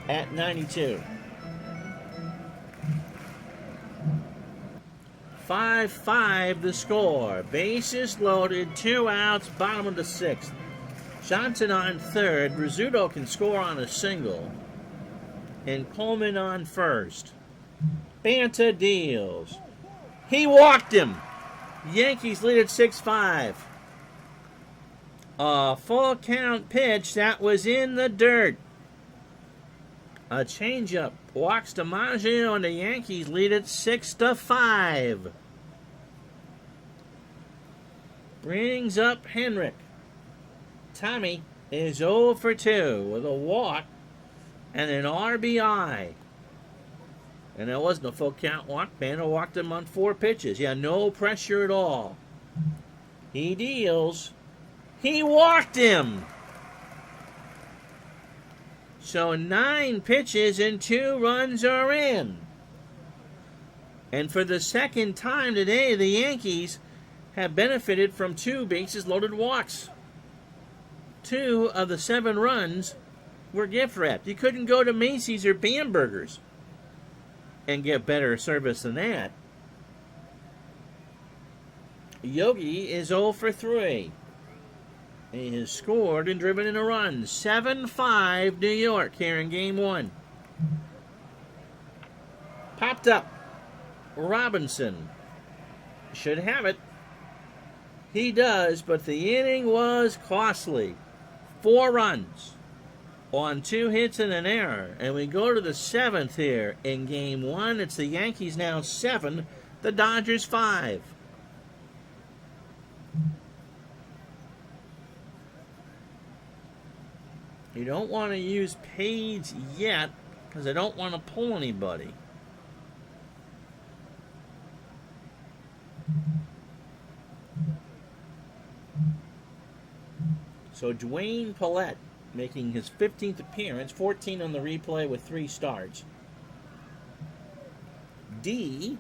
at 92. 5-5 the score. Bases loaded, 2 outs, bottom of the 6th. Johnson on 3rd. Rizzuto can score on a single. And Coleman on 1st. Banta deals. He walked him. Yankees lead at 6-5. A full count pitch that was in the dirt. A changeup walks DiMaggio, and the Yankees lead at 6-5. Brings up Henrik. Tommy is 0 for 2 with a walk and an RBI. And that wasn't a full count walk. Banner walked him on 4 pitches. Yeah, no pressure at all. He deals. He walked him. So 9 pitches and 2 runs are in. And for the second time today, the Yankees have benefited from 2 bases loaded walks. 2 of the 7 runs were gift wrapped. You couldn't go to Macy's or Bamberger's and get better service than that. Yogi is 0 for 3. He has scored and driven in a run. 7-5 New York here in game 1. Popped up. Robinson should have it. He does, but the inning was costly. 4 runs on 2 hits and an error. And we go to the 7th here in game 1. It's the Yankees now 7, the Dodgers 5. You don't want to use Page yet because I don't want to pull anybody. So Dwayne Pallette making his 15th appearance, 14 on the replay with 3 starts. D,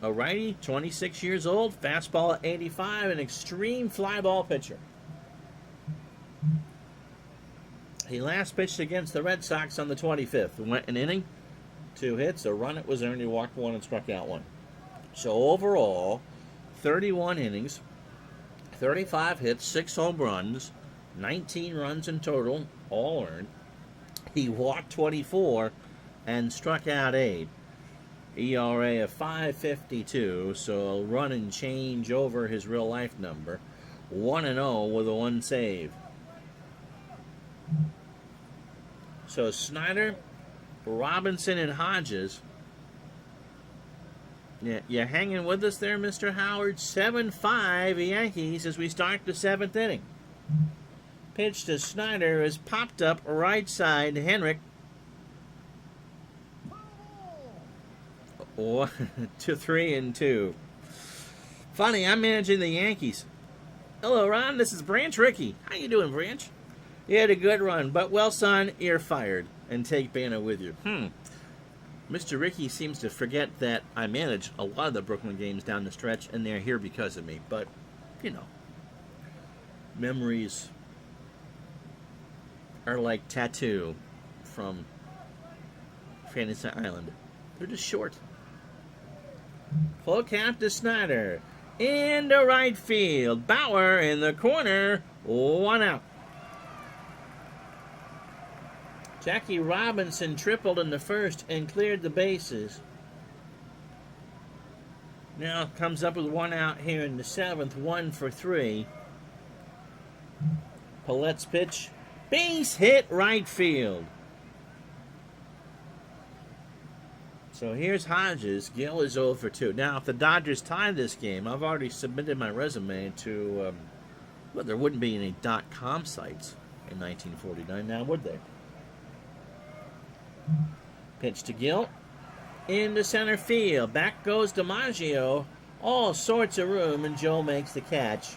a righty, 26 years old, fastball at 85, an extreme fly ball pitcher. He last pitched against the Red Sox on the 25th. Went an inning, 2 hits, a run it was earned, he walked 1 and struck out 1. So overall, 31 innings, 35 hits, 6 home runs, 19 runs in total, all earned. He walked 24 and struck out 8. ERA of 5.52, so a run and change over his real life number. 1-0 with a 1 save. So Snyder, Robinson, and Hodges. Yeah, you hanging with us there, Mr. Howard? 7-5 Yankees as we start the 7th inning. Pitch to Snyder is popped up right side. Henrik. 1, 2, 3-2. Funny, I'm managing the Yankees. Hello, Ron. This is Branch Rickey. How you doing, Branch? You had a good run, but, well, son, you're fired. And take Banner with you. Mr. Rickey seems to forget that I manage a lot of the Brooklyn games down the stretch, and they're here because of me. But, you know, memories are like tattoo from Fantasy Island. They're just short. Full count to Snyder. Into right field. Bauer in the corner. 1 out. Jackie Robinson tripled in the first and cleared the bases. Now comes up with 1 out here in the 7th. 1 for 3. Pallette's pitch. Base hit right field. So here's Hodges. Gill is 0 for 2. Now, if the Dodgers tie this game, I've already submitted my resume to, well, there wouldn't be any .com sites in 1949 now, would there? Pitch to Gill. Into center field. Back goes DiMaggio. All sorts of room, and Joe makes the catch.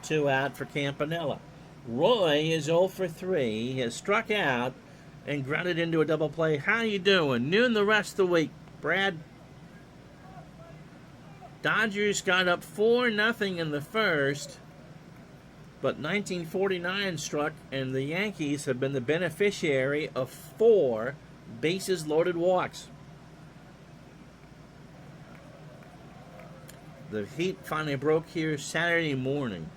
2 out for Campanella. Roy is 0 for 3. He has struck out and grounded into a double play. How you doing? Noon the rest of the week, Brad. Dodgers got up 4-0 in the first, but 1949 struck, and the Yankees have been the beneficiary of 4 bases-loaded walks. The heat finally broke here Saturday morning.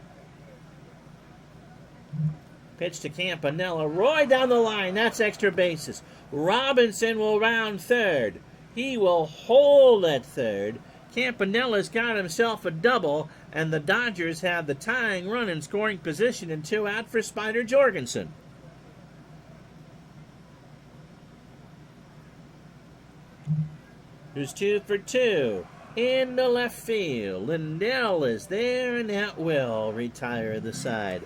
Pitch to Campanella. Roy down the line. That's extra bases. Robinson will round third. He will hold at third. Campanella's got himself a double, and the Dodgers have the tying run in scoring position and 2 out for Spider Jorgensen. Who's 2 for 2? Into left field. Lindell is there, and that will retire the side.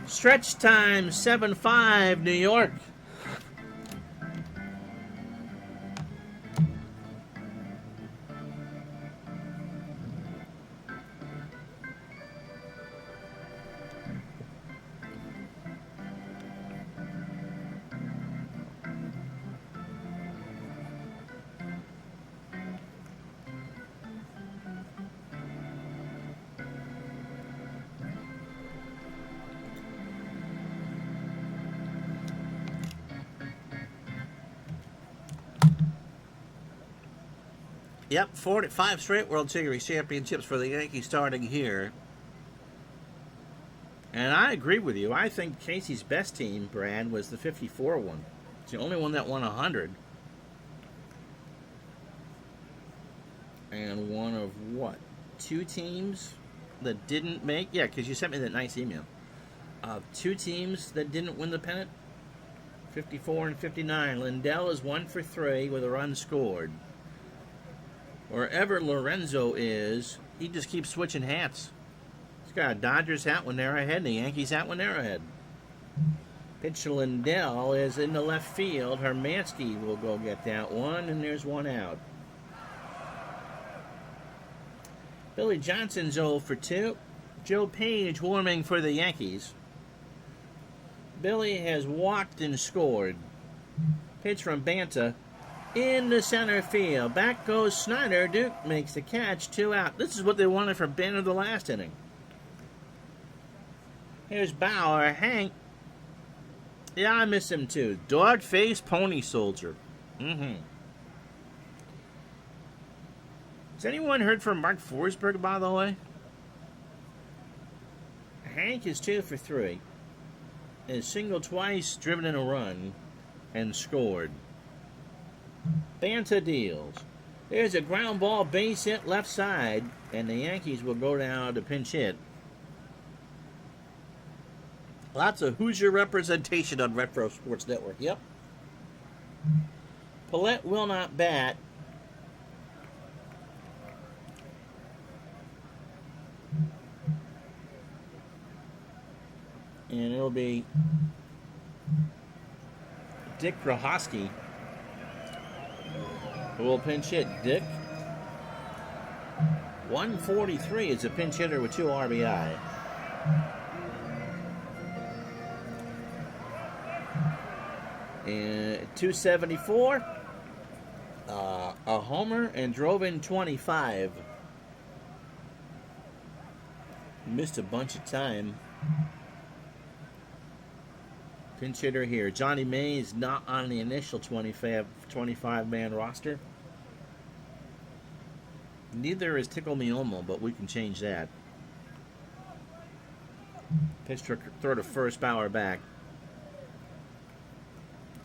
Stretch time, 7-5, New York. Yep, 5 straight World Series championships for the Yankees starting here. And I agree with you. I think Casey's best team, Brad, was the 54 one. It's the only one that won 100. And one of what? 2 teams that didn't make? Yeah, because you sent me that nice email. 2 teams that didn't win the pennant. 54 and 59. Lindell is 1 for 3 with a run scored. Wherever Lorenzo is, he just keeps switching hats. He's got a Dodgers hat when they're ahead and a Yankees hat when they're ahead. Pitch to Lindell is in the left field. Hermansky will go get that one, and there's 1 out. Billy Johnson's 0 for 2. Joe Page warming for the Yankees. Billy has walked and scored. Pitch from Banta. In the center field. Back goes Snyder. Duke makes the catch. 2 out. This is what they wanted from Banta the last inning. Here's Bauer. Hank. Yeah, I miss him too. Dog face pony soldier. Has anyone heard from Mark Forsberg, by the way? Hank is 2 for 3. Has singled twice, driven in a run, and scored. Banta deals. There's a ground ball base hit left side, and the Yankees will go down to pinch hit. Lots of Hoosier representation on Retro Sports Network. Yep. Paulette will not bat. And it'll be Dick Prohaski who will pinch hit. Dick, 143 is a pinch hitter with 2 RBI. And 274, a homer, and drove in 25. Missed a bunch of time. Pinch hitter here. Johnny May is not on the initial 25-man roster. Neither is Tickle Me Elmo, but we can change that. Pitch to throw to first, Bauer back.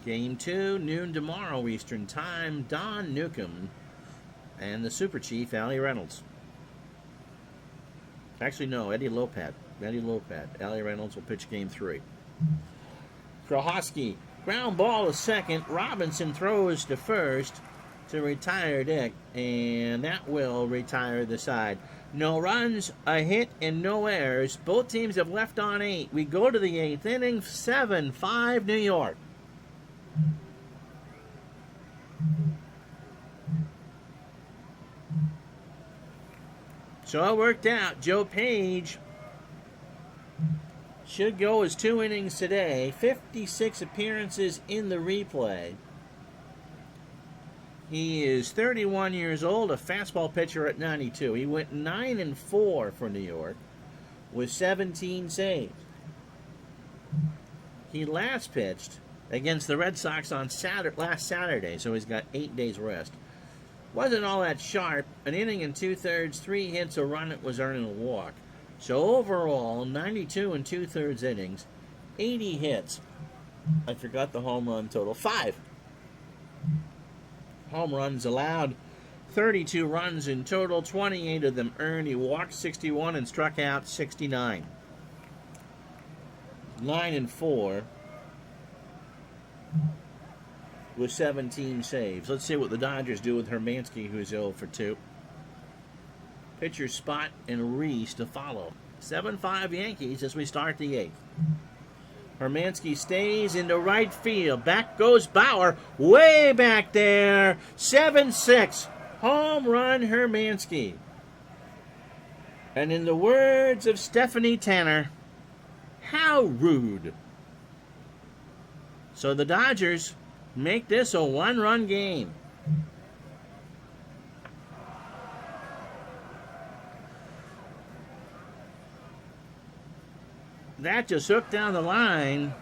Game 2, noon tomorrow Eastern Time. Don Newcomb and the Super Chief, Allie Reynolds. Actually, no, Eddie Lopat. Allie Reynolds will pitch Game 3. Prohaski, ground ball to second. Robinson throws to first. to retire Dick, and that will retire the side. No runs, a hit, and no errors. Both teams have left on 8. We go to the 8th inning, 7-5 New York. So it worked out. Joe Page should go his 2 innings today. 56 appearances in the replay. He is 31 years old, a fastball pitcher at 92. He went 9-4 for New York with 17 saves. He last pitched against the Red Sox on last Saturday, so he's got 8 days rest. Wasn't all that sharp. An inning and 2/3, 3 hits, a run, it was earning a walk. So overall, 92 and 2/3 innings, 80 hits. I forgot the home run total. 5 home runs allowed, 32 runs in total, 28 of them earned. He walked 61 and struck out 69. 9-4 with 17 saves. Let's see what the Dodgers do with Hermansky, who's 0-for-2. Pitcher Spot and Reese to follow. 7-5 Yankees as we start the 8th. Hermansky stays into right field. Back goes Bauer. Way back there. 7-6. Home run Hermansky. And in the words of Stephanie Tanner, how rude. So the Dodgers make this a 1-run game. That just hooked down the line.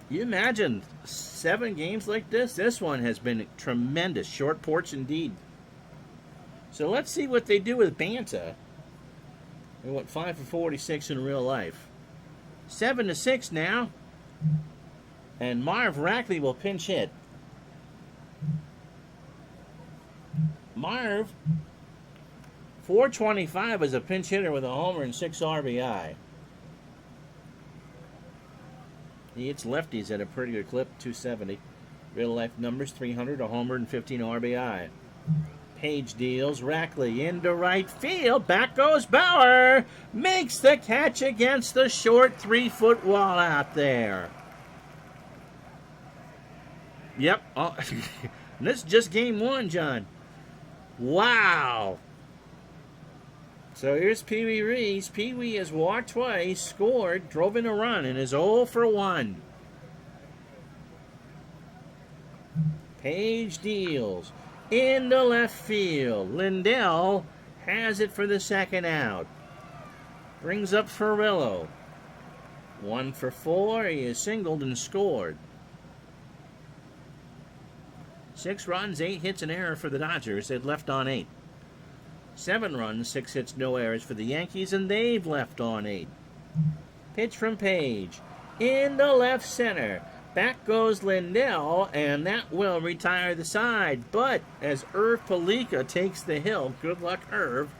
You imagine 7 games like this? This one has been tremendous. Short porch indeed. So let's see what they do with Banta. They went 5-for-46 in real life. 7-6 now. And Marv Rackley will pinch hit. Marv, 425 as a pinch hitter with a homer and 6 RBI. He hits lefties at a pretty good clip, 270. Real life numbers, 300, a homer and 15 RBI. Page deals, Rackley into right field. Back goes Bauer. Makes the catch against the short 3-foot wall out there. Yep. Oh, this is just game 1, John. Wow. So here's Pee Wee Reese. Pee Wee has walked twice, scored, drove in a run, and is 0-for-1. Page deals. Into left field. Lindell has it for the second out. Brings up Ferrillo. 1-for-4. He is singled and scored. 6 runs, 8 hits, and error for the Dodgers. They've left on 8. 7 runs, 6 hits, no errors for the Yankees, and they've left on 8. Pitch from Page. Into left center. Back goes Lindell, and that will retire the side. But as Irv Palika takes the hill, good luck, Irv,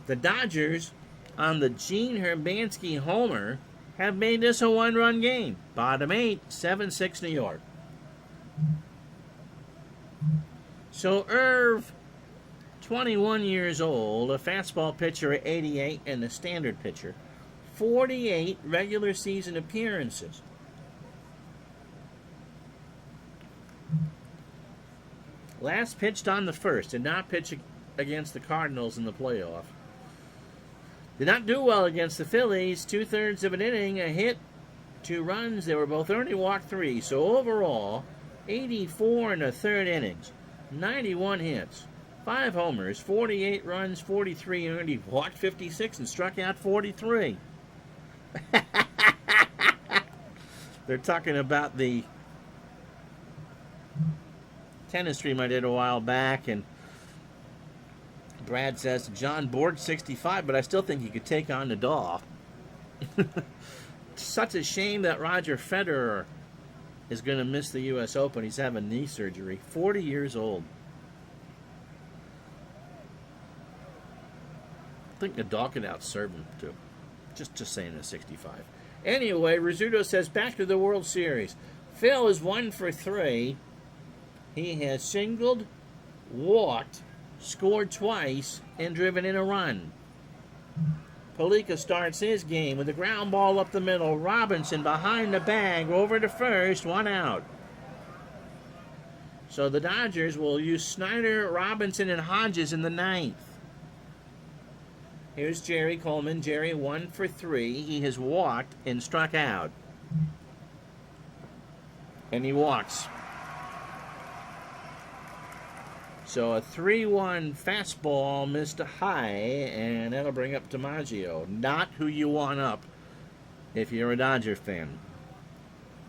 the Dodgers, on the Gene Hermansky homer, have made this a 1-run game. Bottom 8, 7-6 New York. So Irv, 21 years old, a fastball pitcher at 88, and a standard pitcher. 48 regular season appearances. Last pitched on the 1st. Did not pitch against the Cardinals in the playoff. Did not do well against the Phillies. 2/3 of an inning, a hit, 2 runs. They were both earned. He walked 3. So overall, 84 and a third innings. 91 hits. 5 homers, 48 runs, 43 earned. He walked 56 and struck out 43. They're talking about the tennis stream I did a while back, and Brad says John Borg 65, but I still think he could take on Nadal. Such a shame that Roger Federer is going to miss the U.S. Open. He's having knee surgery. 40 years old. I think Nadal could outserve him, too. Just saying at 65. Anyway, Rizzuto says back to the World Series. Phil is 1 for 3. He has singled, walked, scored twice, and driven in a run. Palika starts his game with a ground ball up the middle. Robinson behind the bag, over to first, 1 out. So the Dodgers will use Snyder, Robinson, and Hodges in the 9th. Here's Jerry Coleman. Jerry 1 for 3. He has walked and struck out. And he walks. So a 3-1 fastball missed a high, and that'll bring up DiMaggio. Not who you want up if you're a Dodger fan.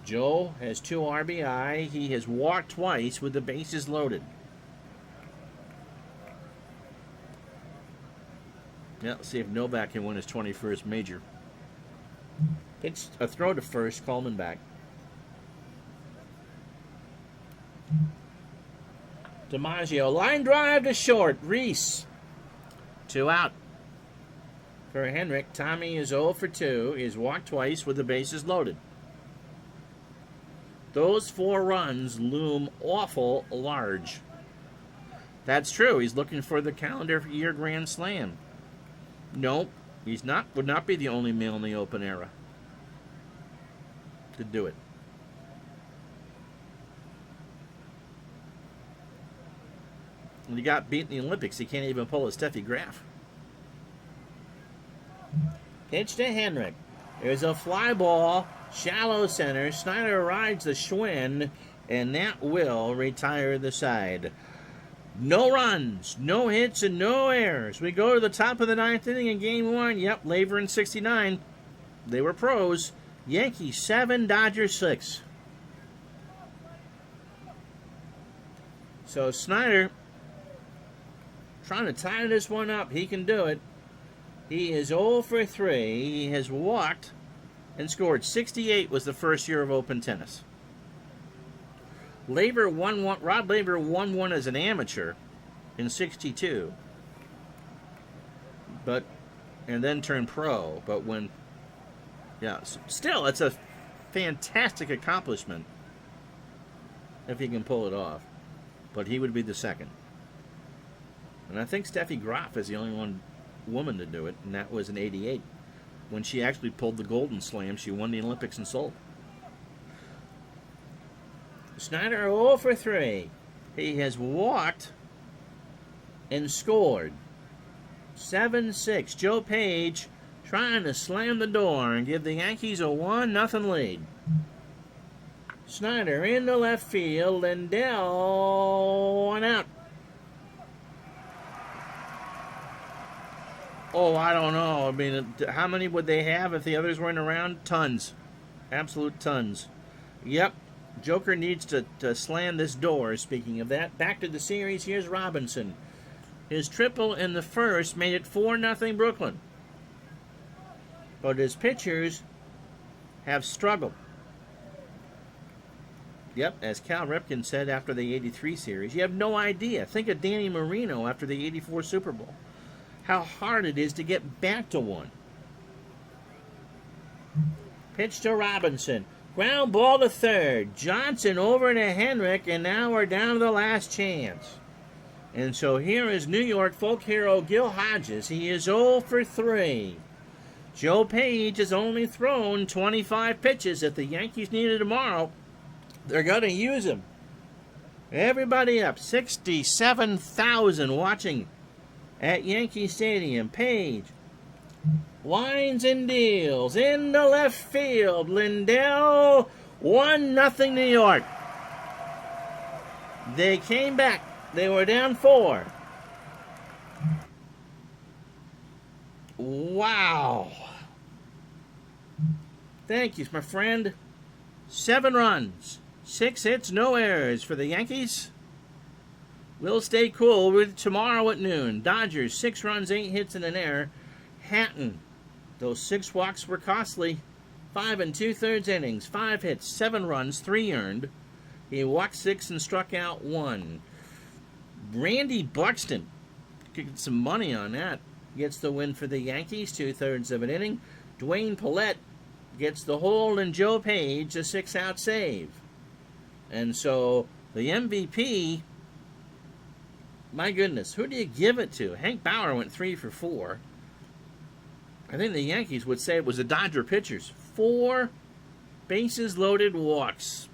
Joe has 2 RBI. He has walked twice with the bases loaded. Yeah, let's see if Novak can win his 21st major. It's a throw to first, Coleman back. DiMaggio, line drive to short. Reese, 2 out. For Henrik, Tommy is 0 for 2. He's walked twice with the bases loaded. Those 4 runs loom awful large. That's true. He's looking for the calendar year grand slam. No, he's not. Would not be the only male in the Open era to do it. When he got beat in the Olympics, he can't even pull a Steffi Graf. Pitch to Henrik. There's a fly ball, shallow center. Snyder rides the Schwinn, and that will retire the side. No runs, no hits, and no errors. We go to the top of the 9th inning in Game 1. Yep, Laver in 69. They were pros. Yankees 7, Dodgers 6. So Snyder trying to tie this one up. He can do it. He is 0 for 3. He has walked and scored. 68 was the first year of Open tennis. Laver won one. Rod Laver won one as an amateur in 62, and then turned pro. But when, yeah, still it's a fantastic accomplishment if he can pull it off. But he would be the second. And I think Steffi Graf is the only woman to do it, and that was in 88. When she actually pulled the Golden Slam, she won the Olympics in Seoul. Snyder 0 for 3. He has walked and scored. 7-6. Joe Page trying to slam the door and give the Yankees a 1-0 lead. Snyder in the left field. Lindell, 1 out. Oh, I don't know. I mean, how many would they have if the others weren't around? Tons. Absolute tons. Yep. Joker needs to slam this door, speaking of that. Back to the series. Here's Robinson. His triple in the first made it 4-0 Brooklyn. But his pitchers have struggled. Yep, as Cal Ripken said after the 83 series, you have no idea. Think of Danny Marino after the 84 Super Bowl. How hard it is to get back to one. Pitch to Robinson. Ground ball to third. Johnson over to Henrik, and now we're down to the last chance. And so here is New York folk hero Gil Hodges. He is 0 for 3. Joe Page has only thrown 25 pitches. If the Yankees need it tomorrow, they're going to use him. Everybody up. 67,000 watching at Yankee Stadium. Page winds and deals in the left field. Lindell, 1-0 New York. They came back. They were down 4. Wow. Thank you, my friend. 7 runs, 6 hits, no errors for the Yankees. We'll stay cool with tomorrow at noon. Dodgers, 6 runs, 8 hits, and an error. Hatton, those 6 walks were costly. 5 2/3 innings, 5 hits, 7 runs, 3 earned. He walked 6 and struck out 1. Randy Buxton, get some money on that, gets the win for the Yankees, 2/3 of an inning. Dwayne Pallette gets the hold, and Joe Page a 6-out save. And so the MVP, my goodness, who do you give it to? Hank Bauer went 3 for 4. I think the Yankees would say it was the Dodger pitchers. 4 bases loaded walks.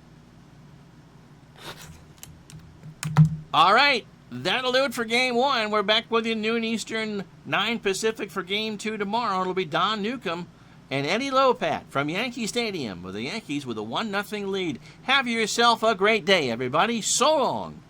All right, that'll do it for Game 1. We're back with you noon Eastern, 9 Pacific for Game 2 tomorrow. It'll be Don Newcomb and Eddie Lopat from Yankee Stadium with the Yankees with a 1-0 lead. Have yourself a great day, everybody. So long.